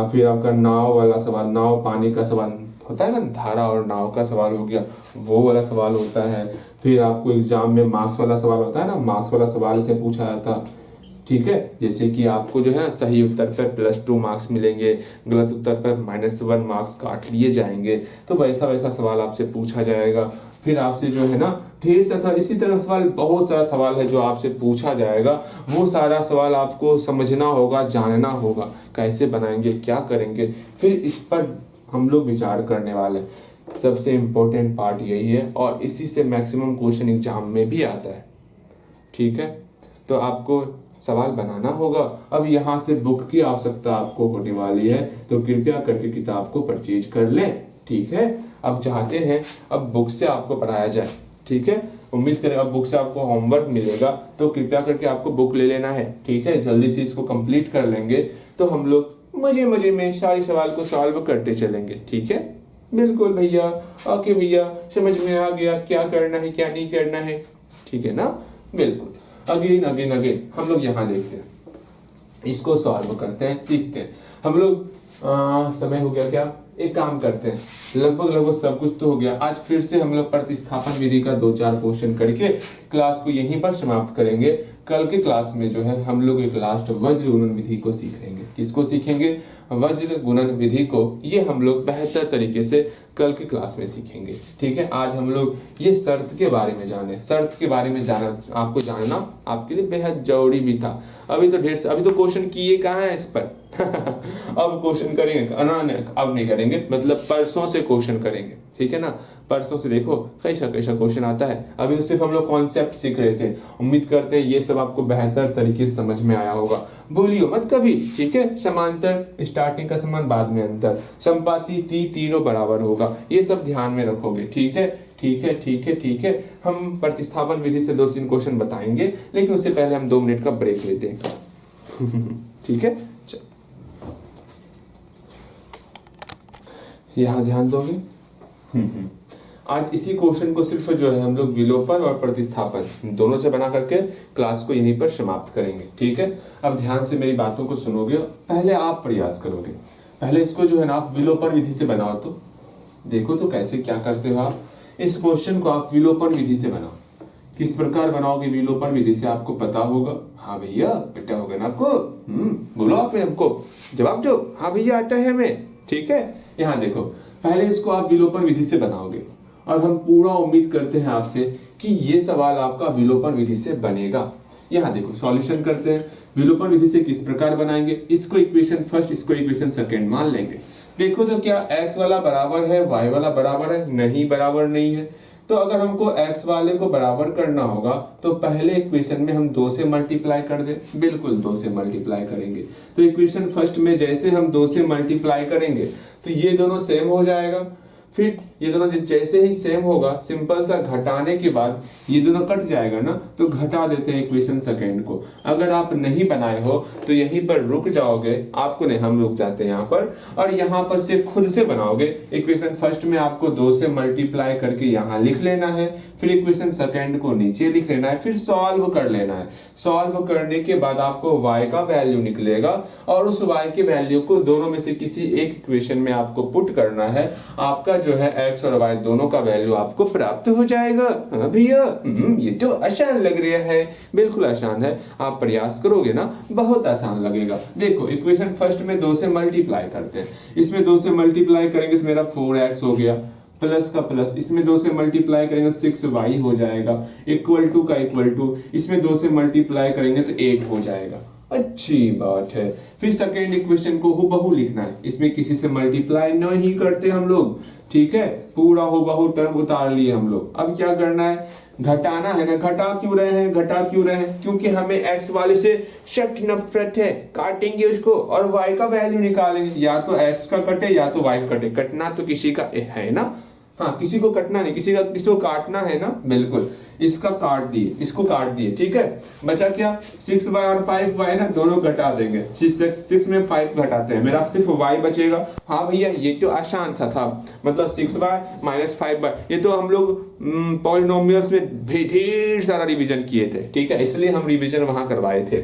फिर आपका नाव वाला सवाल, नाव पानी का सवाल होता है ना, धारा और नाव का सवाल हो गया, वो वाला सवाल होता है। फिर आपको एग्जाम में मार्क्स वाला सवाल होता है ना, मार्क्स वाला सवाल से पूछा जाता, ठीक है। जैसे कि आपको जो है सही उत्तर पर +2 मार्क्स मिलेंगे, गलत उत्तर पर -1 मार्क्स काट लिए जाएंगे। तो वैसा वैसा सवाल आपसे पूछा जाएगा। फिर आपसे जो है ना ढेर सारा इसी तरह सवाल, बहुत सारा सवाल है जो आपसे पूछा जाएगा। वो सारा सवाल आपको समझना होगा, जानना होगा, कैसे बनाएंगे, क्या करेंगे, फिर इस पर हम लोग विचार करने वाले। सबसे इम्पोर्टेंट पार्ट यही है और इसी से मैक्सिमम क्वेश्चन एग्जाम में भी आता है, ठीक है। तो आपको सवाल बनाना होगा। अब यहाँ से बुक की आवश्यकता आपको होने वाली है, तो कृपया करके किताब को परचेज कर लें, ठीक है। अब चाहते हैं अब बुक से आपको पढ़ाया जाए, ठीक है। उम्मीद करें अब बुक से आपको होमवर्क मिलेगा, तो कृपया करके आपको बुक ले लेना है, ठीक है। जल्दी से इसको कंप्लीट कर लेंगे तो हम लोग मजे मजे में सारे सवाल को सॉल्व करते चलेंगे, ठीक है। बिल्कुल भैया, ओके भैया, समझ में आ गया क्या करना है क्या नहीं करना है, ठीक है ना। बिल्कुल, अगेन अगेन अगेन हम लोग यहाँ देखते हैं, इसको सॉल्व करते हैं, सीखते हैं हम लोग। समय हो गया क्या, एक काम करते हैं, लगभग सब कुछ तो हो गया। आज फिर से हम लोग प्रतिस्थापन विधि का 2-4 क्वेश्चन करके क्लास को यहीं पर समाप्त करेंगे। कल के क्लास में जो है हम लोग एक लास्ट वज्र गुणन विधि को सीखेंगे। किसको सीखेंगे? वज्र गुणन विधि को। ये हम लोग बेहतर तरीके से कल की क्लास में सीखेंगे। ठीक है, आज हम लोग ये शर्त के बारे में जाने, शर्त के बारे में जाना, आपको जानना आपके लिए बेहद जरूरी भी था। अभी तो क्वेश्चन किए कहाँ है इस पर अब क्वेश्चन करेंगे, अब नहीं करेंगे, मतलब परसों से क्वेश्चन करेंगे। ठीक है ना, परसों से देखो कैसा कैसा क्वेश्चन आता है। अभी तो सिर्फ हम लोग कॉन्सेप्ट सीख रहे थे। उम्मीद करते हैं ये सब आपको बेहतर तरीके से समझ में आया होगा। भूलियो मत कभी। ठीक है, समांतर स्टार्टिंग का समान बाद में अंतर, संपाती तीनों बराबर होगा, ये सब ध्यान में रखोगे। ठीक है, ठीक है, ठीक है, ठीक है। हम प्रतिस्थापन विधि से 2-3 क्वेश्चन बताएंगे, लेकिन उससे पहले हम 2 मिनट का ब्रेक लेते हैं ठीक है, यहाँ ध्यान दोगे। आज इसी क्वेश्चन को सिर्फ जो है हम लोग विलोपन और प्रतिस्थापन दोनों से बना करके क्लास को यहीं पर समाप्त करेंगे। ठीक है, अब ध्यान से मेरी बातों को सुनोगे। पहले आप प्रयास करोगे, पहले इसको जो है ना आप विलोपन विधि से बनाओ। तो देखो तो कैसे क्या करते हो आप। इस क्वेश्चन को आप विलोपन विधि से बनाओ। किस प्रकार बनाओगे विलोपन विधि से आपको पता होगा। हाँ भैया, पता होगा ना आपको। बोलो आप हमको जवाब दो। हाँ भैया, आता है हमें। ठीक है, यहाँ देखो, पहले इसको आप विलोपन विधि से बनाओगे और हम पूरा उम्मीद करते हैं आपसे कि ये सवाल आपका विलोपन विधि से बनेगा। यहाँ देखो सॉल्यूशन करते हैं। विलोपन विधि से किस प्रकार बनाएंगे, इसको इक्वेशन फर्स्ट, इसको इक्वेशन सेकंड मान लेंगे। देखो तो क्या x वाला बराबर है y वाला बराबर है? नहीं, बराबर नहीं है। तो अगर हमको x वाले को बराबर करना होगा तो पहले इक्वेशन में हम 2 से मल्टीप्लाई कर दें। बिल्कुल 2 से मल्टीप्लाई करेंगे तो इक्वेशन फर्स्ट में जैसे हम 2 से मल्टीप्लाई करेंगे तो ये दोनों सेम हो जाएगा। फिर ये दोनों जैसे ही सेम होगा, सिंपल सा घटाने के बाद ये दोनों कट जाएगा ना, तो घटा देते हैं इक्वेशन सेकंड को। अगर आप नहीं बनाए हो तो यहीं पर रुक जाओगे, आपको नहीं, हम रुक जाते हैं यहाँ पर, और यहाँ पर सिर्फ खुद से बनाओगे। इक्वेशन फर्स्ट में आपको 2 से मल्टीप्लाई करके यहाँ लिख लेना है, फिर इक्वेशन सेकंड को नीचे लिख लेना है, फिर सॉल्व कर लेना है। सॉल्व करने के बाद आपको y का वैल्यू निकलेगा और उस y के वैल्यू को दोनों में से किसी एक इक्वेशन में आपको पुट करना है। आपका जो है x और y दोनों का वैल्यू आपको प्राप्त हो जाएगा। हाँ भैया, ये तो आसान लग रहा है। बिल्कुल आसान है, आप प्रयास करोगे ना बहुत आसान लगेगा। देखो इक्वेशन फर्स्ट में 2 से मल्टीप्लाई करते हैं, इसमें 2 से मल्टीप्लाई करेंगे तो मेरा 4x हो गया, प्लस का प्लस, इसमें 2 से मल्टीप्लाई करेंगे 6y हो जाएगा, इक्वल टू का इक्वल टू, इसमें 2 से मल्टीप्लाई करेंगे तो 8 हो जाएगा। अच्छी बात है। फिर सेकेंड इक्वेशन को हूबहू लिखना है, इसमें किसी से मल्टीप्लाई नहीं करते हम लोग। ठीक है, पूरा हूबहू टर्म उतार लिए हम लोग। अब क्या करना है, घटाना है। घटा क्यों रहे हैं? क्योंकि हमें x वाले से सख्त नफरत है। काटेंगे उसको और y का वैल्यू निकालेंगे। या तो x का कटे या तो y कटे, कटना तो किसी का है ना। हाँ, किसी को कटना नहीं, किसी को काटना है ना। बिल्कुल, इसका काट दिए, इसको काट दिए। ठीक है, बचा क्या, 6y और 5y ना, दोनों घटा देंगे। 6 में 5 घटाते हैं, मेरा सिर्फ y बचेगा। हाँ भैया, ये तो आसान सा था, मतलब 6y माइनस 5y। ये तो हम लोग पॉलिनोमियल्स में ढेर सारा रिवीजन किए थे। ठीक है, इसलिए हम रिवीजन वहां करवाए थे।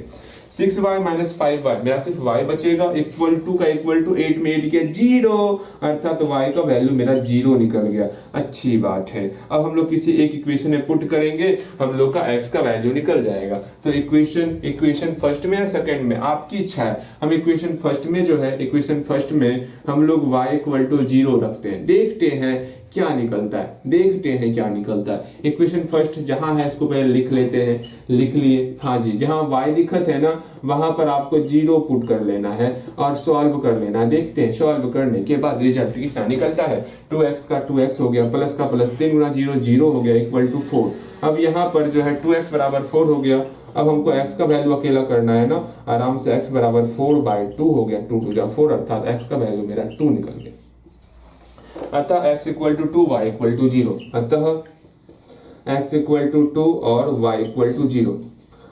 6y माइनस 5y, मेरा सिर्फ y बचेगा, इक्वल टू का इक्वल टू, 8 में 8 किया 0, अर्थात y का वैल्यू मेरा 0 निकल गया। अच्छी बात है। अब हम लोग किसी एक इक्वेशन में पुट करेंगे, हम लोग का x का वैल्यू निकल जाएगा। तो इक्वेशन फर्स्ट में या सेकंड में, आपकी इच्छा है। हम इक्वेशन फर्स्ट में जो है, इक्वेशन फर्स्ट में हम लोग y इक्वल टू 0 रखते हैं, देखते हैं क्या निकलता है। इक्वेशन फर्स्ट जहां है इसको पहले लिख लेते हैं, लिख लिए। हाँ जी, जहां y दिक्कत है ना वहां पर आपको 0 पुट कर लेना है और सॉल्व कर लेना है। देखते हैं सॉल्व करने के बाद रिजल्ट कितना निकलता है। 2x का 2x हो गया, प्लस का प्लस, 3 गुना 0 0 हो गया, इक्वल टू 4। अब यहाँ पर जो है 2x बराबर 4 हो गया। अब हमको x का वैल्यू अकेला करना है ना, आराम से x बराबर 4/2 हो गया, 2 2 4, अर्थात x का वैल्यू मेरा 2 निकल गया। अतः x equal to 2, y equal to 0। अतः x इक्वल टू 2 और y इक्वल टू 0।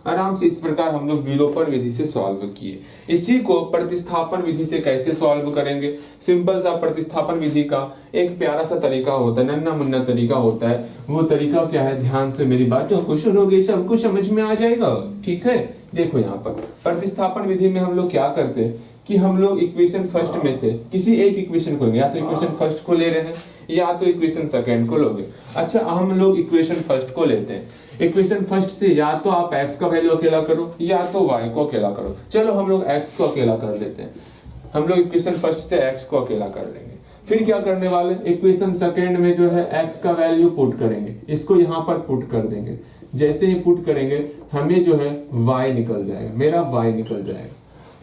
आराम से इस प्रकार हम लोग विलोपन विधि से सॉल्व किए। इसी को प्रतिस्थापन विधि से कैसे सॉल्व करेंगे? सिंपल सा प्रतिस्थापन विधि का एक प्यारा सा तरीका होता है, नन्ना मुन्ना तरीका होता है। वो तरीका क्या है, ध्यान से मेरी बातों को सुनोगे, सबको समझ में आ जाएगा। ठीक है, देखो यहाँ पर प्रतिस्थापन विधि में हम लोग क्या करते हैं कि हम लोग इक्वेशन फर्स्ट में से किसी एक इक्वेशन को लेंगे, या तो इक्वेशन फर्स्ट को ले रहे हैं या तो इक्वेशन सेकंड को लोगे। अच्छा, हम लोग इक्वेशन फर्स्ट को लेते हैं। इक्वेशन फर्स्ट से या तो आप x का वैल्यू अकेला करो या तो y को अकेला करो। चलो हम लोग x को अकेला कर लेते हैं। हम लोग इक्वेशन फर्स्ट से x को अकेला कर लेंगे। फिर क्या करने वाले, इक्वेशन सेकेंड में जो है x का वैल्यू पुट करेंगे, इसको यहाँ पर पुट कर देंगे। जैसे ही पुट करेंगे हमें जो है y निकल जाएगा, मेरा y निकल जाएगा।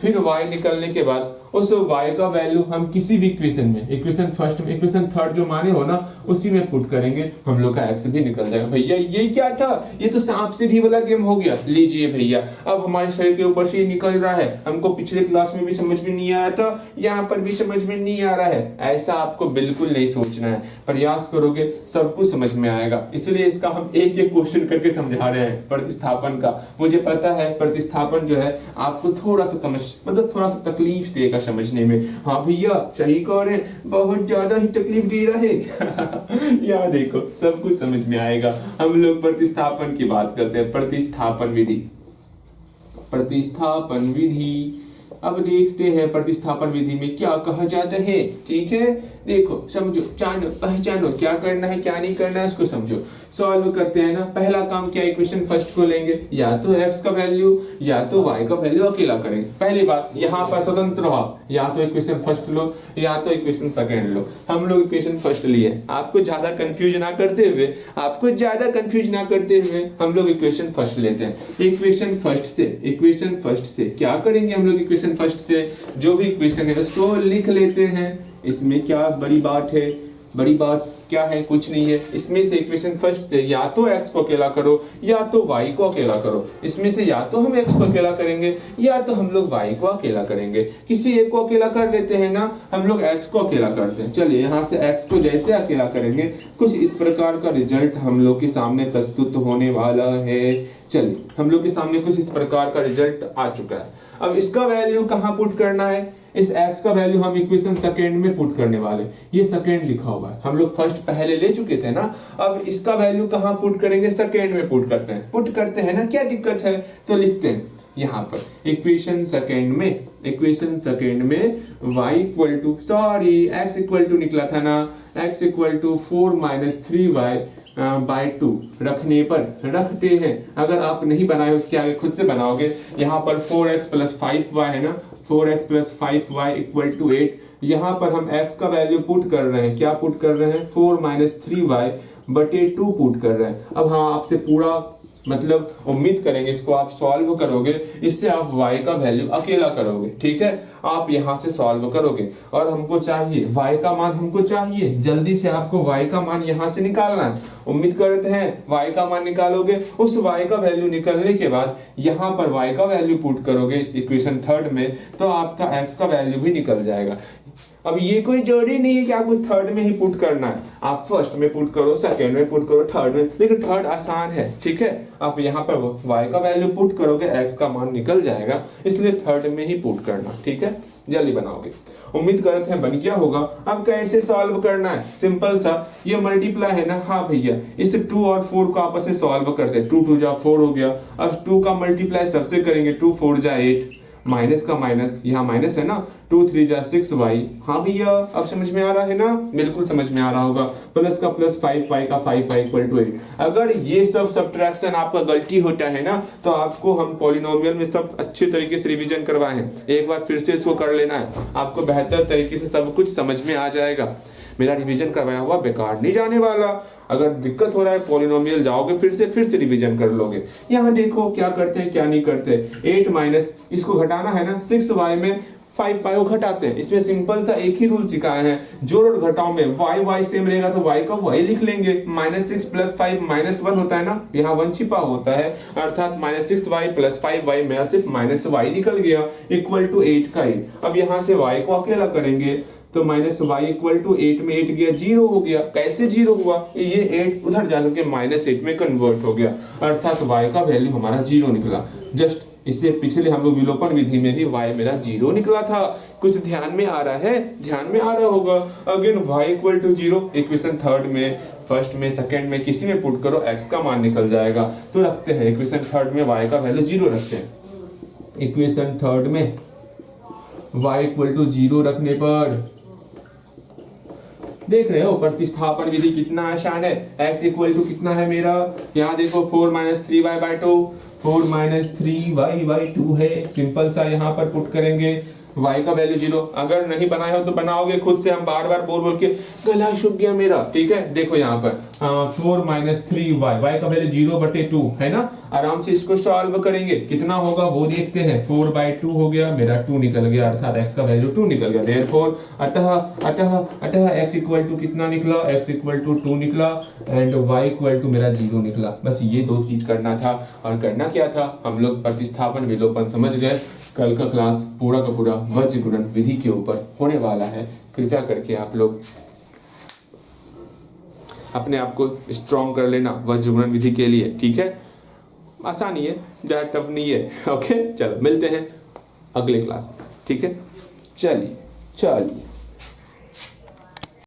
फिर y निकलने के बाद उस y का वैल्यू हम किसी भी इक्वेशन में, इक्वेशन फर्स्ट में, इक्वेशन थर्ड जो माने हो ना, उसी में पुट करेंगे, हम लोग का x भी निकल जाएगा। भैया ये क्या था, ये तो सांप सीढ़ी वाला गेम हो गया। लीजिए भैया, अब हमारे शरीर के ऊपर से ये निकल रहा है। हमको पिछले क्लास में भी समझ में नहीं आया था, यहाँ पर भी समझ में नहीं आ रहा है। ऐसा आपको बिल्कुल नहीं सोचना है, प्रयास करोगे सब कुछ समझ में आएगा। इसलिए इसका हम एक एक क्वेश्चन करके समझा रहे हैं प्रतिस्थापन का। मुझे पता है प्रतिस्थापन जो है आपको थोड़ा सा मतलब थोड़ा सा तकलीफ देगा समझने में। हाँ भैया सही कह रहे हैं, बहुत ज्यादा ही तकलीफ दे रहा है। यहाँ देखो सब कुछ समझ में आएगा। हम लोग प्रतिस्थापन की बात करते हैं, प्रतिस्थापन विधि। प्रतिस्थापन विधि, अब देखते हैं प्रतिस्थापन विधि में क्या कहा जाता है। ठीक है, देखो समझो, जानो पहचानो क्या करना है क्या नहीं करना है, उसको समझो। सॉल्व करते हैं ना। पहला काम क्या, इक्वेशन फर्स्ट को लेंगे, या तो x का वैल्यू या तो y का वैल्यू अकेला करेंगे। पहली बात, यहाँ पर स्वतंत्र हो, या तो इक्वेशन फर्स्ट लो या तो इक्वेशन सेकंड लो। हम लोग इक्वेशन फर्स्ट लिए, आपको ज्यादा कंफ्यूज ना करते हुए हम लोग इक्वेशन फर्स्ट लेते हैं। इक्वेशन फर्स्ट से क्या करेंगे हम लोग, इक्वेशन फर्स्ट से जो भी इक्वेशन है उसको लिख लेते हैं। इसमें क्या बड़ी बात है, बड़ी बात क्या है, कुछ नहीं है। इसमें से इक्वेशन फर्स्ट से या तो x को अकेला करो या तो y को अकेला करो। इसमें से या तो हम x को अकेला करेंगे या तो हम लोग y को अकेला करेंगे। किसी एक को अकेला कर लेते हैं ना, हम लोग x को अकेला करते हैं। चलिए यहाँ से x को जैसे अकेला करेंगे कुछ इस प्रकार का रिजल्ट हम लोग के सामने प्रस्तुत होने वाला है। चलिए हम लोग के सामने कुछ इस प्रकार का रिजल्ट आ चुका है। अब इसका वैल्यू कहाँ पुट करना है, इस x का वैल्यू हम इक्वेशन सेकेंड में पुट करने वाले। ये सेकेंड लिखा हुआ है, हम लोग फर्स्ट पहले ले चुके थे ना। अब इसका वैल्यू कहाँ पुट करेंगे, सेकेंड में पुट करते हैं ना, क्या दिक्कत है। तो लिखते हैं यहाँ पर इक्वेशन सेकेंड में y equal to, sorry x equal to निकला था ना, x equal to 4 - 3y bye 2 रखते हैं। अगर आप नहीं बनाए उसके आगे खुद से बनाओगे। यहाँ पर 4x + 5y है ना, 4x + 5y = 8। यहाँ पर हम x का वैल्यू पुट कर रहे हैं, क्या पुट कर रहे हैं, 4 - 3y बटे 2 पुट कर रहे हैं। अब हाँ, आपसे पूरा मतलब उम्मीद करेंगे इसको आप सॉल्व करोगे, इससे आप y का वैल्यू अकेला करोगे। ठीक है, आप यहाँ से सॉल्व करोगे और हमको चाहिए y का मान, हमको चाहिए जल्दी से आपको y का मान यहाँ से निकालना है। उम्मीद करते हैं y का मान निकालोगे। उस y का वैल्यू निकलने के बाद यहाँ पर y का वैल्यू पुट करोगे इस इक्वेशन थर्ड में, तो आपका x का वैल्यू भी निकल जाएगा। अब ये कोई जरूरी नहीं है कि आपको थर्ड में ही पुट करना है, आप फर्स्ट में पुट करो, सेकेंड में पुट करो, थर्ड में, लेकिन थर्ड आसान है। ठीक है, आप यहाँ पर y का वैल्यू पुट करोगे, x का मान निकल जाएगा, इसलिए थर्ड में ही पुट करना। ठीक है, जल्दी बनाओगे, उम्मीद करते हैं बन गया होगा। अब कैसे सॉल्व करना है, सिंपल सा, ये मल्टीप्लाई है ना। हाँ भैया, इस 2 और 4 को आपस में सॉल्व करते हैं। 2 × 2 = 4 हो गया। अब 2 का मल्टीप्लाई सबसे करेंगे, 2 × 4 = 8, माइनस का माइनस, यहाँ माइनस है ना, 2 × 3 = 6y। हाँ भैया, अब समझ में आ रहा है ना, बिल्कुल समझ में आ रहा होगा। प्लस का प्लस, 5y का 5y = 8। अगर ये सब सब्ट्रैक्शन आपका गलती होता है ना, तो आपको हम पॉलिनोमियल में सब अच्छे तरीके से रिवीजन करवाए हैं, एक बार फिर से इसको कर लेना है, आपको बेहतर तरीके से सब कुछ समझ में आ जाएगा। मेरा रिवीजन करवाया हुआ बेकार नहीं जाने वाला। अगर दिक्कत हो रहा है पॉलिनोमियल जाओगे फिर से रिवीजन कर लोगे। यहाँ देखो क्या करते हैं क्या नहीं करते। 8 माइनस, इसको घटाना है ना, 6y में 5y को घटाते हैं। इसमें सिंपल सा एक ही रूल सिखाए हैं, जोड़ और घटाओ में y सेम रहेगा तो y का y लिख लेंगे। -6 + 5 -1 होता है ना, यहाँ 1 छिपा होता है, अर्थात -6y + 5y, मेरा सिर्फ -y निकल गया, = 8 का 8। अब यहाँ से y को अकेला करेंगे तो -y = 8 में 8 गया 0 हो गया। कैसे 0 हुआ, ये 8 उधर जाकर के -8 में कन्वर्ट हो गया, अर्थात y का वैल्यू हमारा 0 निकला। जस्ट इससे पिछले हम लोग विलोपन विधि में भी y मेरा 0 निकला था। कुछ ध्यान में आ रहा है, ध्यान में आ रहा होगा। अगेन y = 0, इक्वेशन थर्ड में, फर्स्ट में, सेकंड में किसी में पुट करो, x का मान निकल जाएगा। तो रखते हैं इक्वेशन थर्ड में y का वैल्यू 0 रखते हैं। इक्वेशन थर्ड में y = 0 रखने पर देख रहे हो प्रतिस्थापन विधि कितना आसान है। x इक्वल टू कितना है मेरा, यहाँ देखो 4 - 3y/2, 4 - 3y/2 है। सिंपल सा यहाँ पर पुट करेंगे, y का वैल्यू 0। अगर नहीं बनाए हो तो बनाओगे खुद से, हम बार बार बोल बोल के गला छुप गया मेरा, ठीक है। देखो यहाँ पर 4 - 3y, y का वैल्यू 0/2 है ना। आराम से इसको सॉल्व करेंगे, कितना होगा वो देखते हैं। 4/2 हो गया मेरा, 2 निकल गया, अर्थात x का वैल्यू 2 निकल गया। देयरफॉर अतः अतः अतः x इक्वल टू कितना निकला, x इक्वल टू 2 निकला एंड y इक्वल टू मेरा 0 निकला। बस ये दो चीज करना था। और करना क्या था, हम लोग प्रतिस्थापन विलोपन समझ गए। कल का क्लास पूरा का पूरा वज्र गुणन विधि के ऊपर होने वाला है। कृपया करके आप लोग अपने आप को स्ट्रॉन्ग कर लेना वज्र गुणन विधि के लिए, ठीक है। आसानी है, ज़्यादा टफ नहीं है। ओके, चलो मिलते हैं अगले क्लास में, ठीक है। चलिए चलिए।